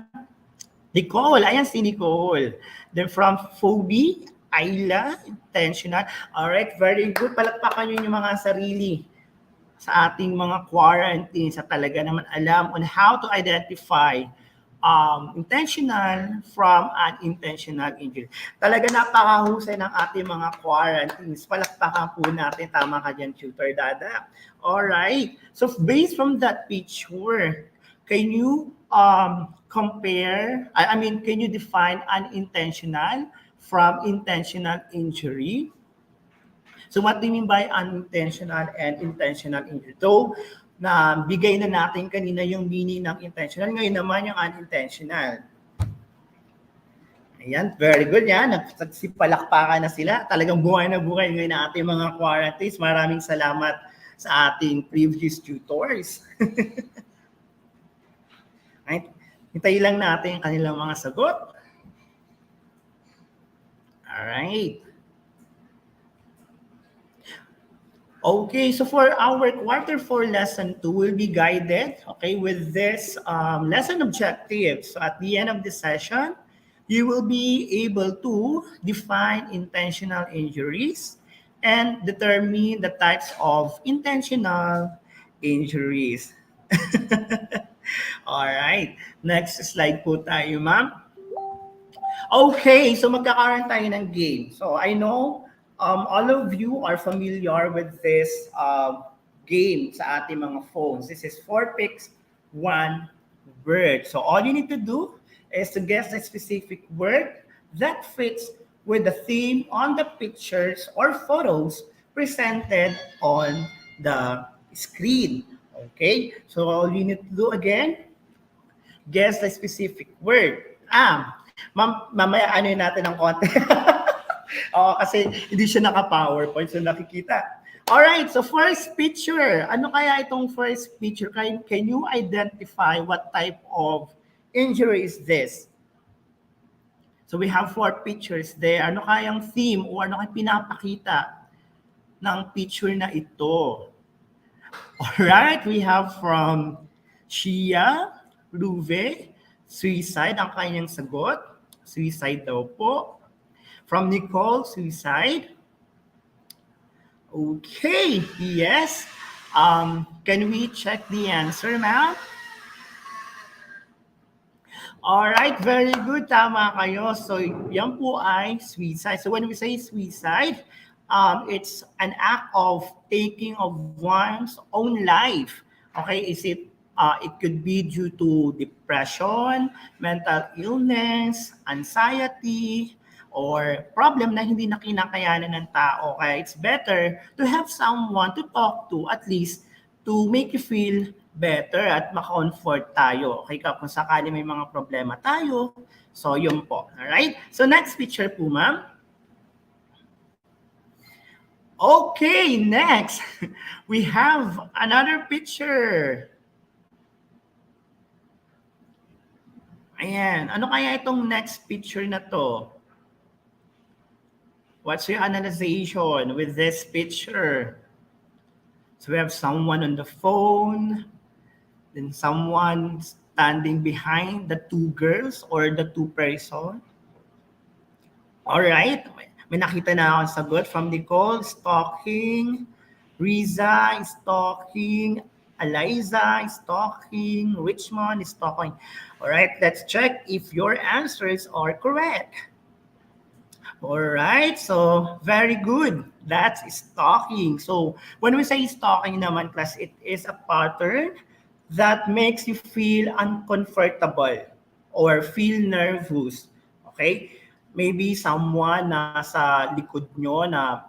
Nicole. Ayan si Nicole. Then from Phoebe, Ayla, intentional. Alright, very good. Palakpakan nyo yung mga sarili sa ating mga quarantine sa talaga naman alam on how to identify intentional from unintentional injury. Talaga napakahusay ng ating mga quarantines. Palakpakan po natin. Tama ka dyan, Tutor Dada. Alright. So based from that picture, can you compare, can you define unintentional from intentional injury? So what do you mean by unintentional and intentional injury? So, na bigay na natin kanina yung meaning ng intentional, ngayon naman yung unintentional. Ayan, very good yan. Nagsipalakpakan na sila. Talagang buhay na buhay ngayon ang ating mga quarantines. Maraming salamat sa ating previous tutors. Right? Hintayin lang natin ang kanilang mga sagot. Alright. Okay, so for our quarter 4 lesson 2, we'll be guided, okay, with this lesson objective. So at the end of the session, you will be able to define intentional injuries and determine the types of intentional injuries. All right, next slide po tayo, ma'am. Okay, so magkakaroon tayo ng game. So I know all of you are familiar with this game sa ating mga phones. This is 4 picks, 1 word. So all you need to do is to guess a specific word that fits with the theme on the pictures or photos presented on the screen. Okay, so all you need to do again, guess a specific word. Mamaya ano natin ng konti. Kasi hindi siya naka-PowerPoint, so nakikita. Alright, so first picture. Ano kaya itong first picture? Can you identify what type of injury is this? So we have 4 pictures there. Ano kayang theme o ano kayang pinapakita ng picture na ito? Alright, we have from Shia, Ruve, suicide ang kanyang sagot. Suicide daw po. From Nicole, suicide. Okay, yes. Can we check the answer now? Alright, very good. Tama kayo. So, yan po ay suicide. So, when we say suicide, it's an act of taking of one's own life. Okay, it could be due to depression, mental illness, anxiety, or problem na hindi na kinakayanan ng tao. Kaya it's better to have someone to talk to, at least to make you feel better at maka-comfort tayo. Okay, kung sakali may mga problema tayo, so yun po. Alright? So next picture po, ma'am. Okay, next, we have another picture. Ayan, ano kaya itong next picture na to? What's your analyzation with this picture? So we have someone on the phone, then someone standing behind the 2 girls or the 2 person. All right, may nakita na akong sagot from Nicole, stalking, Riza, stalking, Eliza, stalking, Richmond, stalking. All right, let's check if your answers are correct. All right, so very good. That's stalking. So when we say stalking naman, class, it is a pattern that makes you feel uncomfortable or feel nervous. Okay? Maybe someone nasa likod nyo na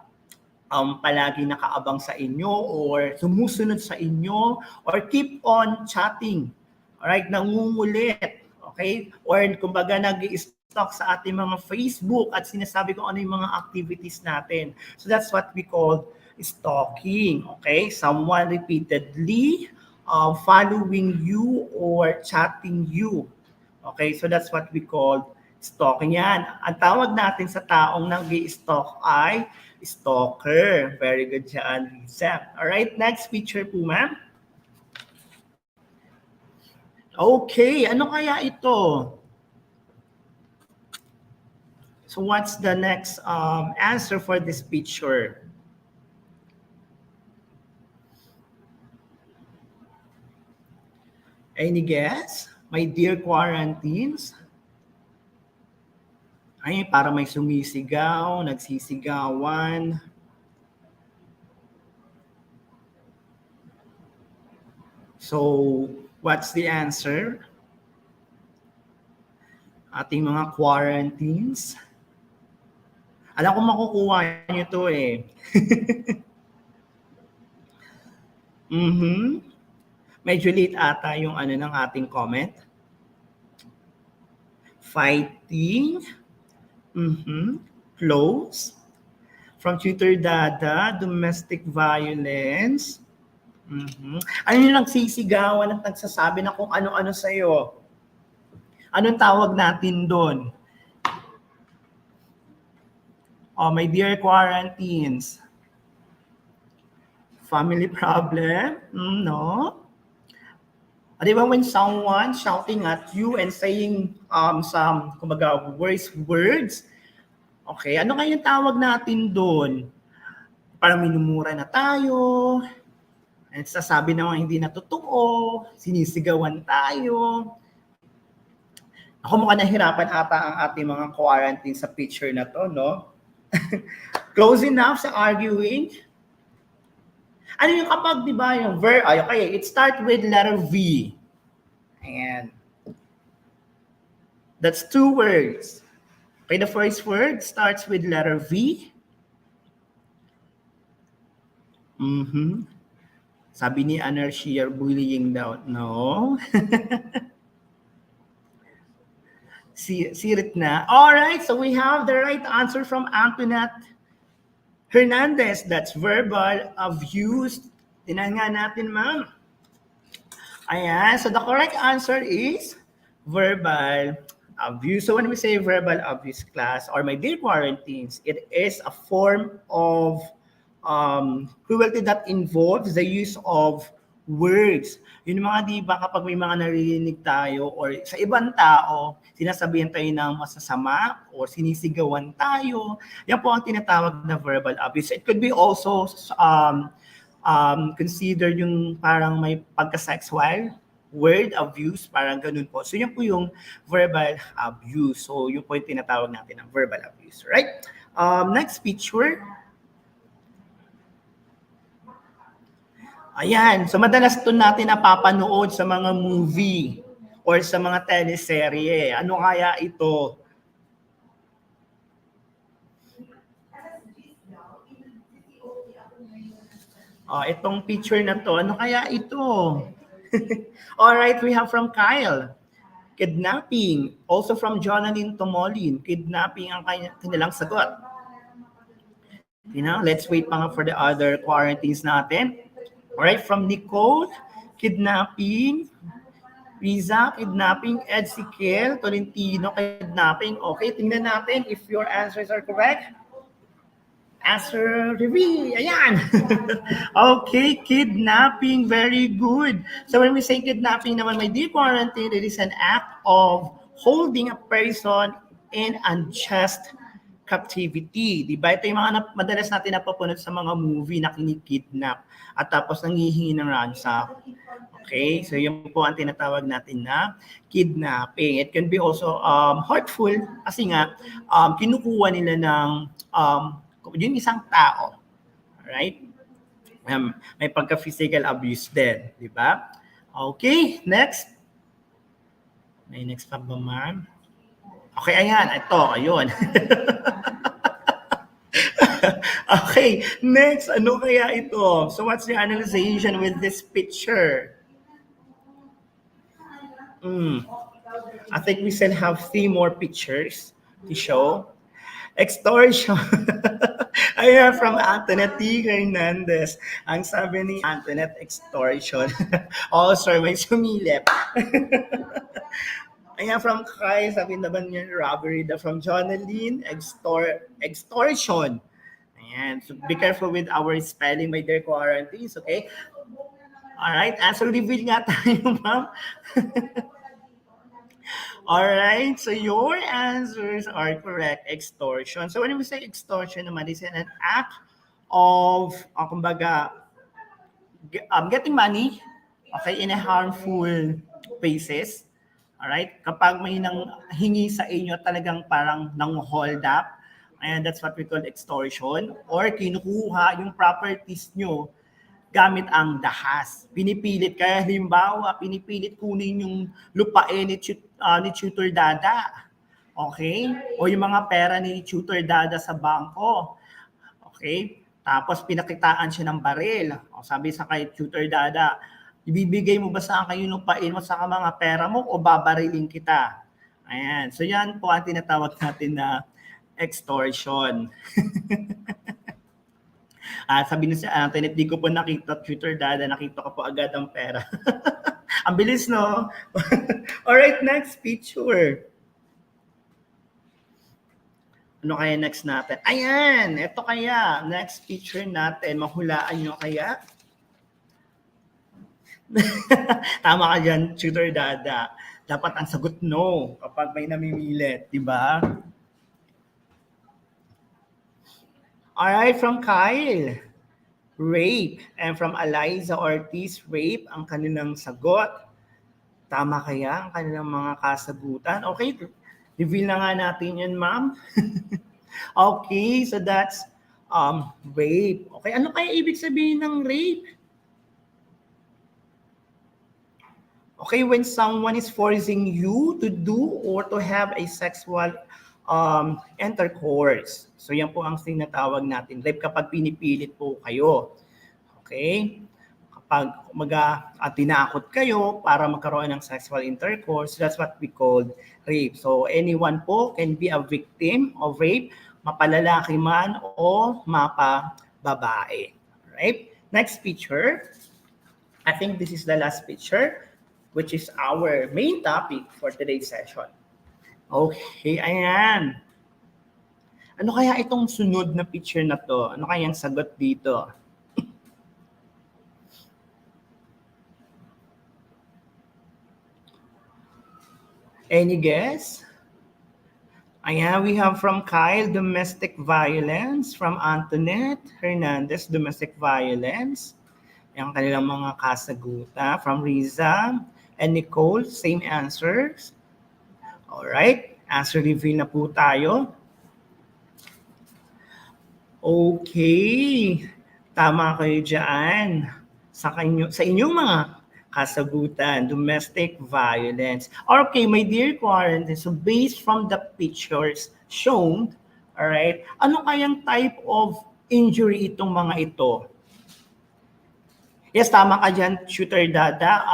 palagi nakaabang sa inyo or sumusunod sa inyo or keep on chatting. Alright, nangungulit. Okay? Or kumbaga nag-i-stalk sa ating mga Facebook at sinasabi kung ano yung mga activities natin. So that's what we call stalking. Okay? Someone repeatedly following you or chatting you. Okay? So that's what we call stalking yan. Ang tawag natin sa taong nag-i-stalk ay stalker. Very good dyan, Lisa. Alright, next picture po, ma'am. Okay, ano kaya ito? So what's the next answer for this picture? Any guess? My dear quarantines? Ay, para may sumisigaw, nagsisigawan. So, what's the answer? Ating mga quarantines. Alam ko makukuha niyo to eh. Medyo late ata yung ano ng ating comment. Fighting. Close. From Tutor Dada, domestic violence. Ano yung nagsisigawan at nagsasabi na kung ano-ano sa'yo? Anong tawag natin doon? Oh, my dear quarantines. Family problem? No. Di ba when someone shouting at you and saying some, kumbaga, words, okay, ano kaya yung tawag natin doon? Parang minumura na tayo, at sasabi naman hindi na totoo, sinisigawan tayo. Ako mukhang nahirapan ata ang ating mga quarantine sa picture na to, no? Close enough sa arguing. Ano yung kapag, di ba, yung verb, okay, it starts with letter V. Ayan. That's 2 words. Okay, the first word starts with letter V. Sabi ni Anarchia, bullying daw. No. Sirit na. All right, so we have the right answer from Antoinette Hernandez. That's verbal abuse. Tinan nga natin, ma'am. Ayan, so the correct answer is verbal abuse. So when we say verbal abuse class or my dear quarantines, it is a form of cruelty that involves the use of words. Yun mga di ba kapag may mga naririnig tayo or sa ibang tao, sinasabihan tayo ng masasama or sinisigawan tayo, yan po ang tinatawag na verbal abuse. It could be also considered yung parang may pagka-sexual word abuse, parang ganun po. So yun po yung verbal abuse. So yun po yung tinatawag natin ng verbal abuse, right? Next picture. Ayan, so madalas ito natin napapanood sa mga movie or sa mga teleserye. Ano kaya ito? Itong picture na to, ano kaya ito? Alright, we have from Kyle. Kidnapping. Also from Jonalyn Tomolin. Kidnapping ang kanilang sagot. Let's wait pa nga for the other quarantines natin. Alright, from Nicole, kidnapping. Riza, kidnapping. Ezekiel, Tolentino, kidnapping. Okay, tingnan natin if your answers are correct. Answer reveal. Ayan. Okay, kidnapping. Very good. So when we say kidnapping naman, my dear quarantine, it is an act of holding a person in unjust captivity. Diba? Ito yung mga madalas natin napapunod sa mga movie na kinikidnap at tapos nangihingi ng ransom. Okay? So yun po ang tinatawag natin na kidnapping. It can be also hurtful kasi nga kinukuha nila ng yung isang tao. Alright? May pagka-physical abuse din. Diba? Okay, next. May next pa ba, ma'am? Okay, ayan. Ito, ayun. Okay, next. Ano kaya ito? So what's the analyzation with this picture? I think we still have 3 more pictures to show. Extortion. Ayan, from Antoinette T. Hernandez. Ang sabi ni Antoinette, extortion. Oh, sorry, may sumilip. Ayan, from Kai, sabi naman niya, robbery. From Jonalyn, extortion. Ayan, so be careful with our spelling, my dear quarantines, okay? Alright, answer reveal nga tayo, ma'am. Alright, so your answers are correct. Extortion. So when we say extortion naman, it's an act of, kumbaga, getting money, okay, in a harmful basis. Alright? Kapag may nang hingi sa inyo talagang parang nang hold up, and that's what we call extortion, or kinukuha yung properties nyo gamit ang dahas. Pinipilit, kaya halimbawa, pinipilit kunin yung lupain ni Tutor Dada. Okay? O yung mga pera ni Tutor Dada sa bangko. Okay? Tapos pinakitaan siya ng baril. O, sabi sa kay Tutor Dada, ibibigay mo ba sa akin yung lupain mo sa mga pera mo o babarilin kita? Ayan. So yan po ang tinatawag natin na extortion. Sabi na siya, Antoinette, di ko po nakita Tutor Dada, nakita ko po agad ang pera. Ang bilis, no? Alright, next picture. Ano kaya next natin? Ayan, ito kaya. Next picture natin. Mahulaan nyo kaya? Tama ka dyan, Tutor Dada. Dapat ang sagot no kapag may namimilit, di ba? Alright, from Kyle, rape. And from Eliza Ortiz, rape ang kanilang sagot. Tama kaya ang kanilang mga kasagutan? Okay, reveal na nga natin yan, ma'am. Okay, so that's rape. Okay, ano kaya ibig sabihin ng rape? Okay, when someone is forcing you to do or to have a sexual intercourse. So yan po ang tinatawag natin, rape, kapag pinipilit po kayo. Okay? Kapag tinakot kayo para magkaroon ng sexual intercourse, that's what we call rape. So anyone po can be a victim of rape, mapalalaki man o mapababae. Right? Next picture. I think this is the last picture, which is our main topic for today's session. Okay, ayan. Ano kaya itong sunod na picture na to? Ano kaya ang sagot dito? Any guess? Ayan, we have from Kyle, domestic violence. From Antoinette Hernandez, domestic violence. Yung kanilang mga kasagutan. From Riza and Nicole, same answers. Alright, answer reveal na po tayo. Okay, tama kayo dyan. Sa inyong mga kasagutan, domestic violence. Okay, my dear quarantine, so based from the pictures shown, alright, ano kayang type of injury itong mga ito? Yes, tama ka dyan, Tutor Dada.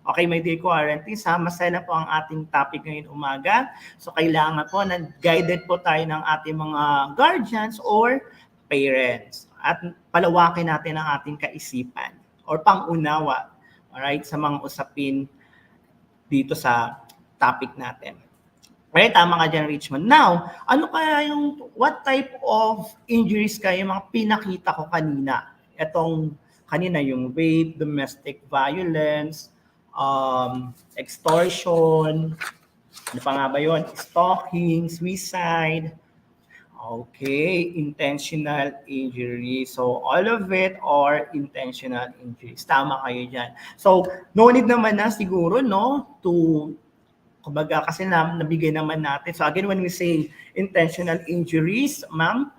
Okay, my dear quarantine, masaya po ang ating topic ngayon umaga. So kailangan po na guided po tayo ng ating mga guardians or parents. At palawakin natin ang ating kaisipan or pang-unawa, alright, sa mga usapin dito sa topic natin. Alright, tama ka dyan, Richmond. Now, ano kaya what type of injuries kaya yung mga pinakita ko kanina? Kanina yung rape, domestic violence, extortion, ano pa nga ba yun? Stalking, suicide, okay, intentional injury. So, all of it are intentional injuries. Tama kayo dyan. So, no need naman na siguro, no, kumbaga, kasi nabigay naman natin. So, again, when we say intentional injuries, ma'am,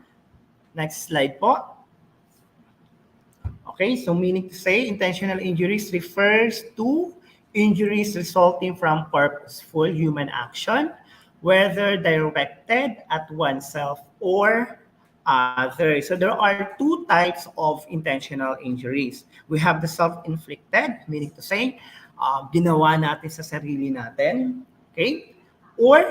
next slide po. Okay, so meaning to say, intentional injuries refers to injuries resulting from purposeful human action, whether directed at oneself or others. So there are two types of intentional injuries. We have the self-inflicted, meaning to say, ginawa natin sa sarili natin. Okay? Or,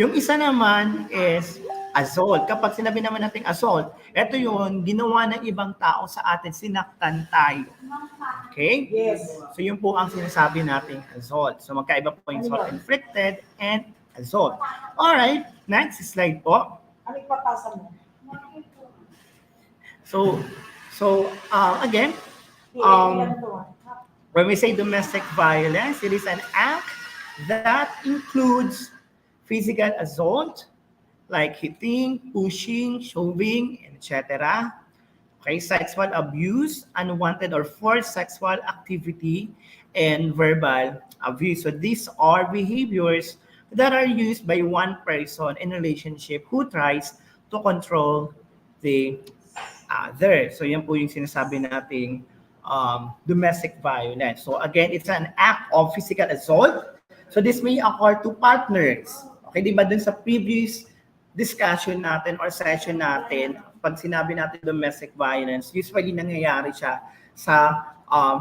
yung isa naman is assault. Kapag sinabi naman natin assault, ito yun, ginawa ng ibang tao sa atin, sinaktan tayo. Okay? Yes. So yun po ang sinasabi natin assault. So magkaiba po yung self-inflicted and assault. Alright, next slide po. Ano ipapasa mo? So again, when we say domestic violence, it is an act That includes physical assault, like hitting, pushing, shoving, etc. Okay, sexual abuse, unwanted or forced sexual activity, and verbal abuse. So these are behaviors that are used by one person in a relationship who tries to control the other. So yan po yung sinasabi nating domestic violence. So again, it's an act of physical assault. So this may occur to partners. Okay, di ba dun sa previous discussion natin or session natin, pag sinabi natin domestic violence, usually nangyayari siya sa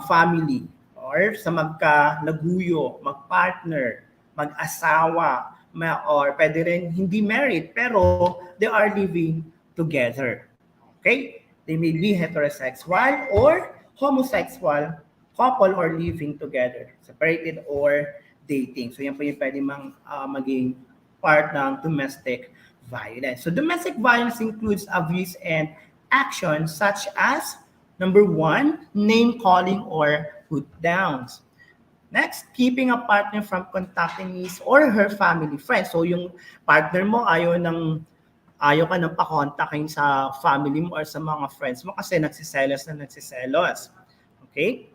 family or sa magka-laguyo, mag-partner, mag-asawa, or pwede rin hindi married pero they are living together. Okay? They may be heterosexual or homosexual couple or living together, separated or dating. So yan po yung pwede maging part ng domestic violence. So domestic violence includes abuse and actions such as, number 1, name calling or put downs. Next, keeping a partner from contacting his or her family friends. So yung partner mo ayaw ka nang pakontakin sa family mo or sa mga friends mo kasi nagsiselos. Okay?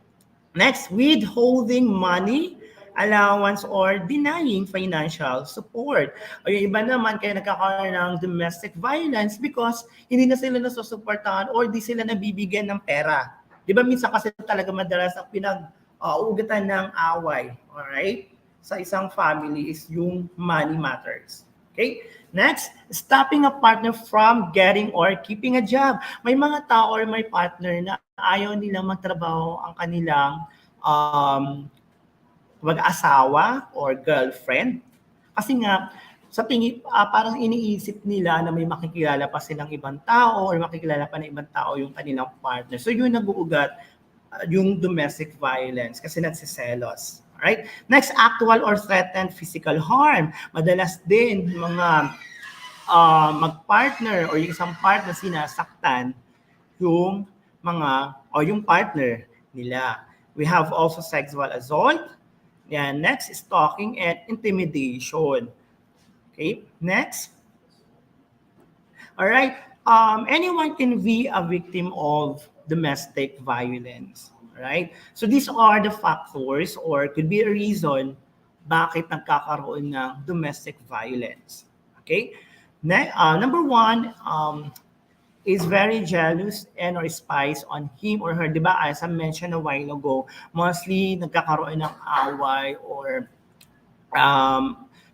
Next, withholding money, allowance, or denying financial support. O yung iba naman kaya nagkakaroon ng domestic violence because hindi na sila nasusuportahan or di sila nabibigyan ng pera. Di ba minsan kasi talaga madalas ang pinag-ugatan ng away, alright? Sa isang family is yung money matters. Okay? Next, stopping a partner from getting or keeping a job. May mga tao or may partner na ayaw nilang magtrabaho ang kanilang mag-asawa or girlfriend. Kasi nga, sa tingin, parang iniisip nila na may makikilala pa silang ibang tao or makikilala pa ng ibang tao yung kanilang partner. So yun nag-uugat yung domestic violence kasi nagsiselos. Alright? Next, actual or threatened physical harm. Madalas din mga mag-partner o yung isang partner sinasaktan yung yung partner nila. We have also sexual assault. Yan. Next, stalking and intimidation. Okay, next. Alright, anyone can be a victim of domestic violence. Right? So these are the factors or could be a reason bakit nagkakaroon ng domestic violence. Okay? Number 1 is very jealous and or spies on him or her. Diba? As I mentioned a while ago, mostly nagkakaroon ng away or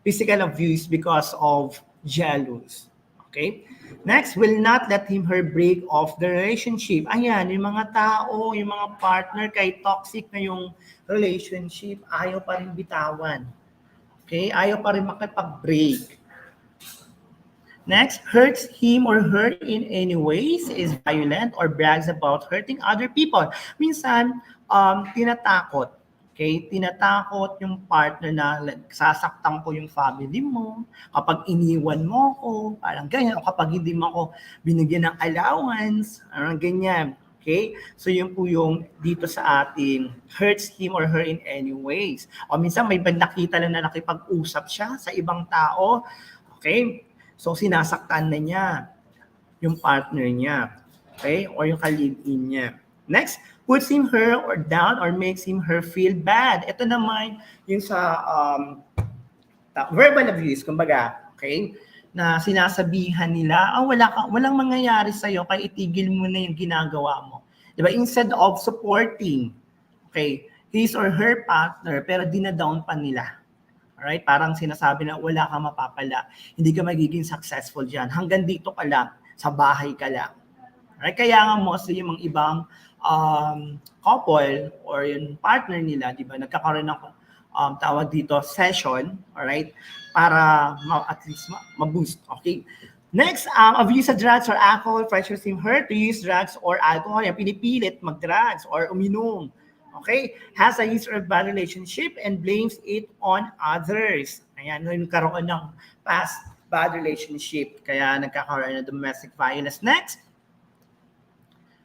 physical abuse because of jealous. Okay? Next, will not let him her break off the relationship. Ayan, yung mga tao, yung mga partner, kahit toxic na yung relationship, ayaw pa rin bitawan. Okay? Ayaw pa rin makipag-break. Next, hurts him or her in any ways, is violent or brags about hurting other people. Minsan, tinatakot. Okay? Tinatakot yung partner na sasaktan ko yung family mo, kapag iniwan mo ko, parang ganyan, o kapag hindi mo ako binigyan ng allowance, parang ganyan. Okay? So yun po yung dito sa ating hurts him or her in any ways. O minsan may nakita lang na nakipag-usap siya sa ibang tao. Okay? So sinasaktan na niya yung partner niya. Okay? Or yung ka-live-in niya. Next, puts him her or down or makes him her feel bad. Ito naman yung sa verbal abuse, kumbaga, okay? Na sinasabihan nila, walang mangyayari sa'yo, kaya itigil mo na yung ginagawa mo. Diba? Instead of supporting, okay, his or her partner, pero dinadown pa nila. Alright? Parang sinasabi na wala kang mapapala, hindi ka magiging successful dyan. Hanggang dito ka lang, sa bahay ka lang. Alright? Kaya nga mostly yung mga ibang couple or yung partner nila, di ba, nagkakaroon ng tawag dito, session, alright, para at least ma-boost, okay? Next, abuse of drugs or alcohol pressures her to use drugs or alcohol. Yan, pinipilit mag-drugs or uminom, okay? Has a user of bad relationship and blames it on others. Ayan, nagkaroon ng past bad relationship, kaya nagkakaroon ng domestic violence. Next,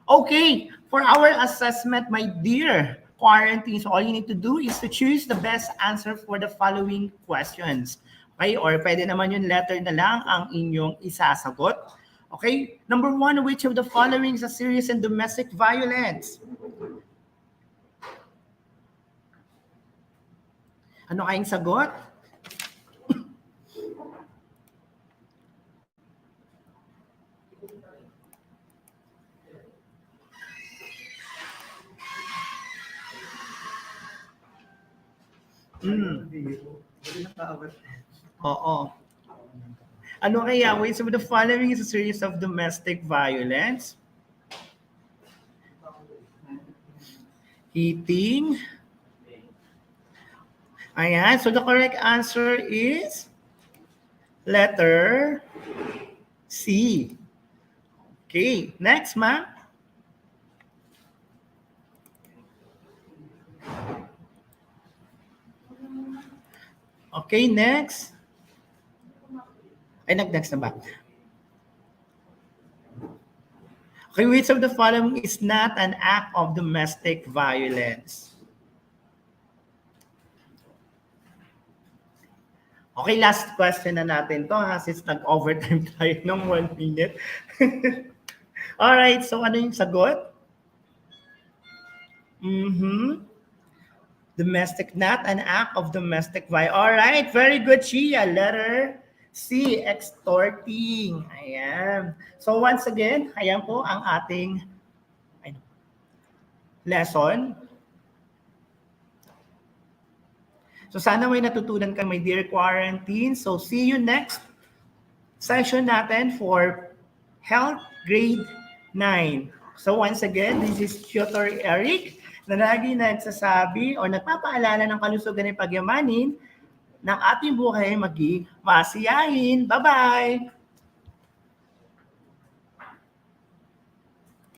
okay, for our assessment, my dear quarantine. So all you need to do is to choose the best answer for the following questions. Okay? Or pwede naman yung letter na lang ang inyong isasagot. Okay? Number 1, which of the following is a serious and domestic violence? Ano kayong sagot? Oo. Ano kaya? Which of the following is a series of domestic violence? Eating. Ayan. So the correct answer is letter C. Okay. Next, ma'am. Okay, next. Ay, next na ba? Okay, which of the following is not an act of domestic violence? Okay, last question na natin to ha, since nag-overtime tayo ng 1 minute. Alright, so ano yung sagot? Domestic, not an act of domestic violence. Alright, very good, Chia. Letter C, extorting. Ayan. So once again, ayan po ang ating lesson. So sana may natutunan ka, my dear quarantine. So see you next session natin for Health Grade 9. So once again, this is Tutor Eric na lagi nagsasabi o nagpapaalala ng kalusugan ng pagyamanin ng ating buhay maging masiyahin. Bye-bye!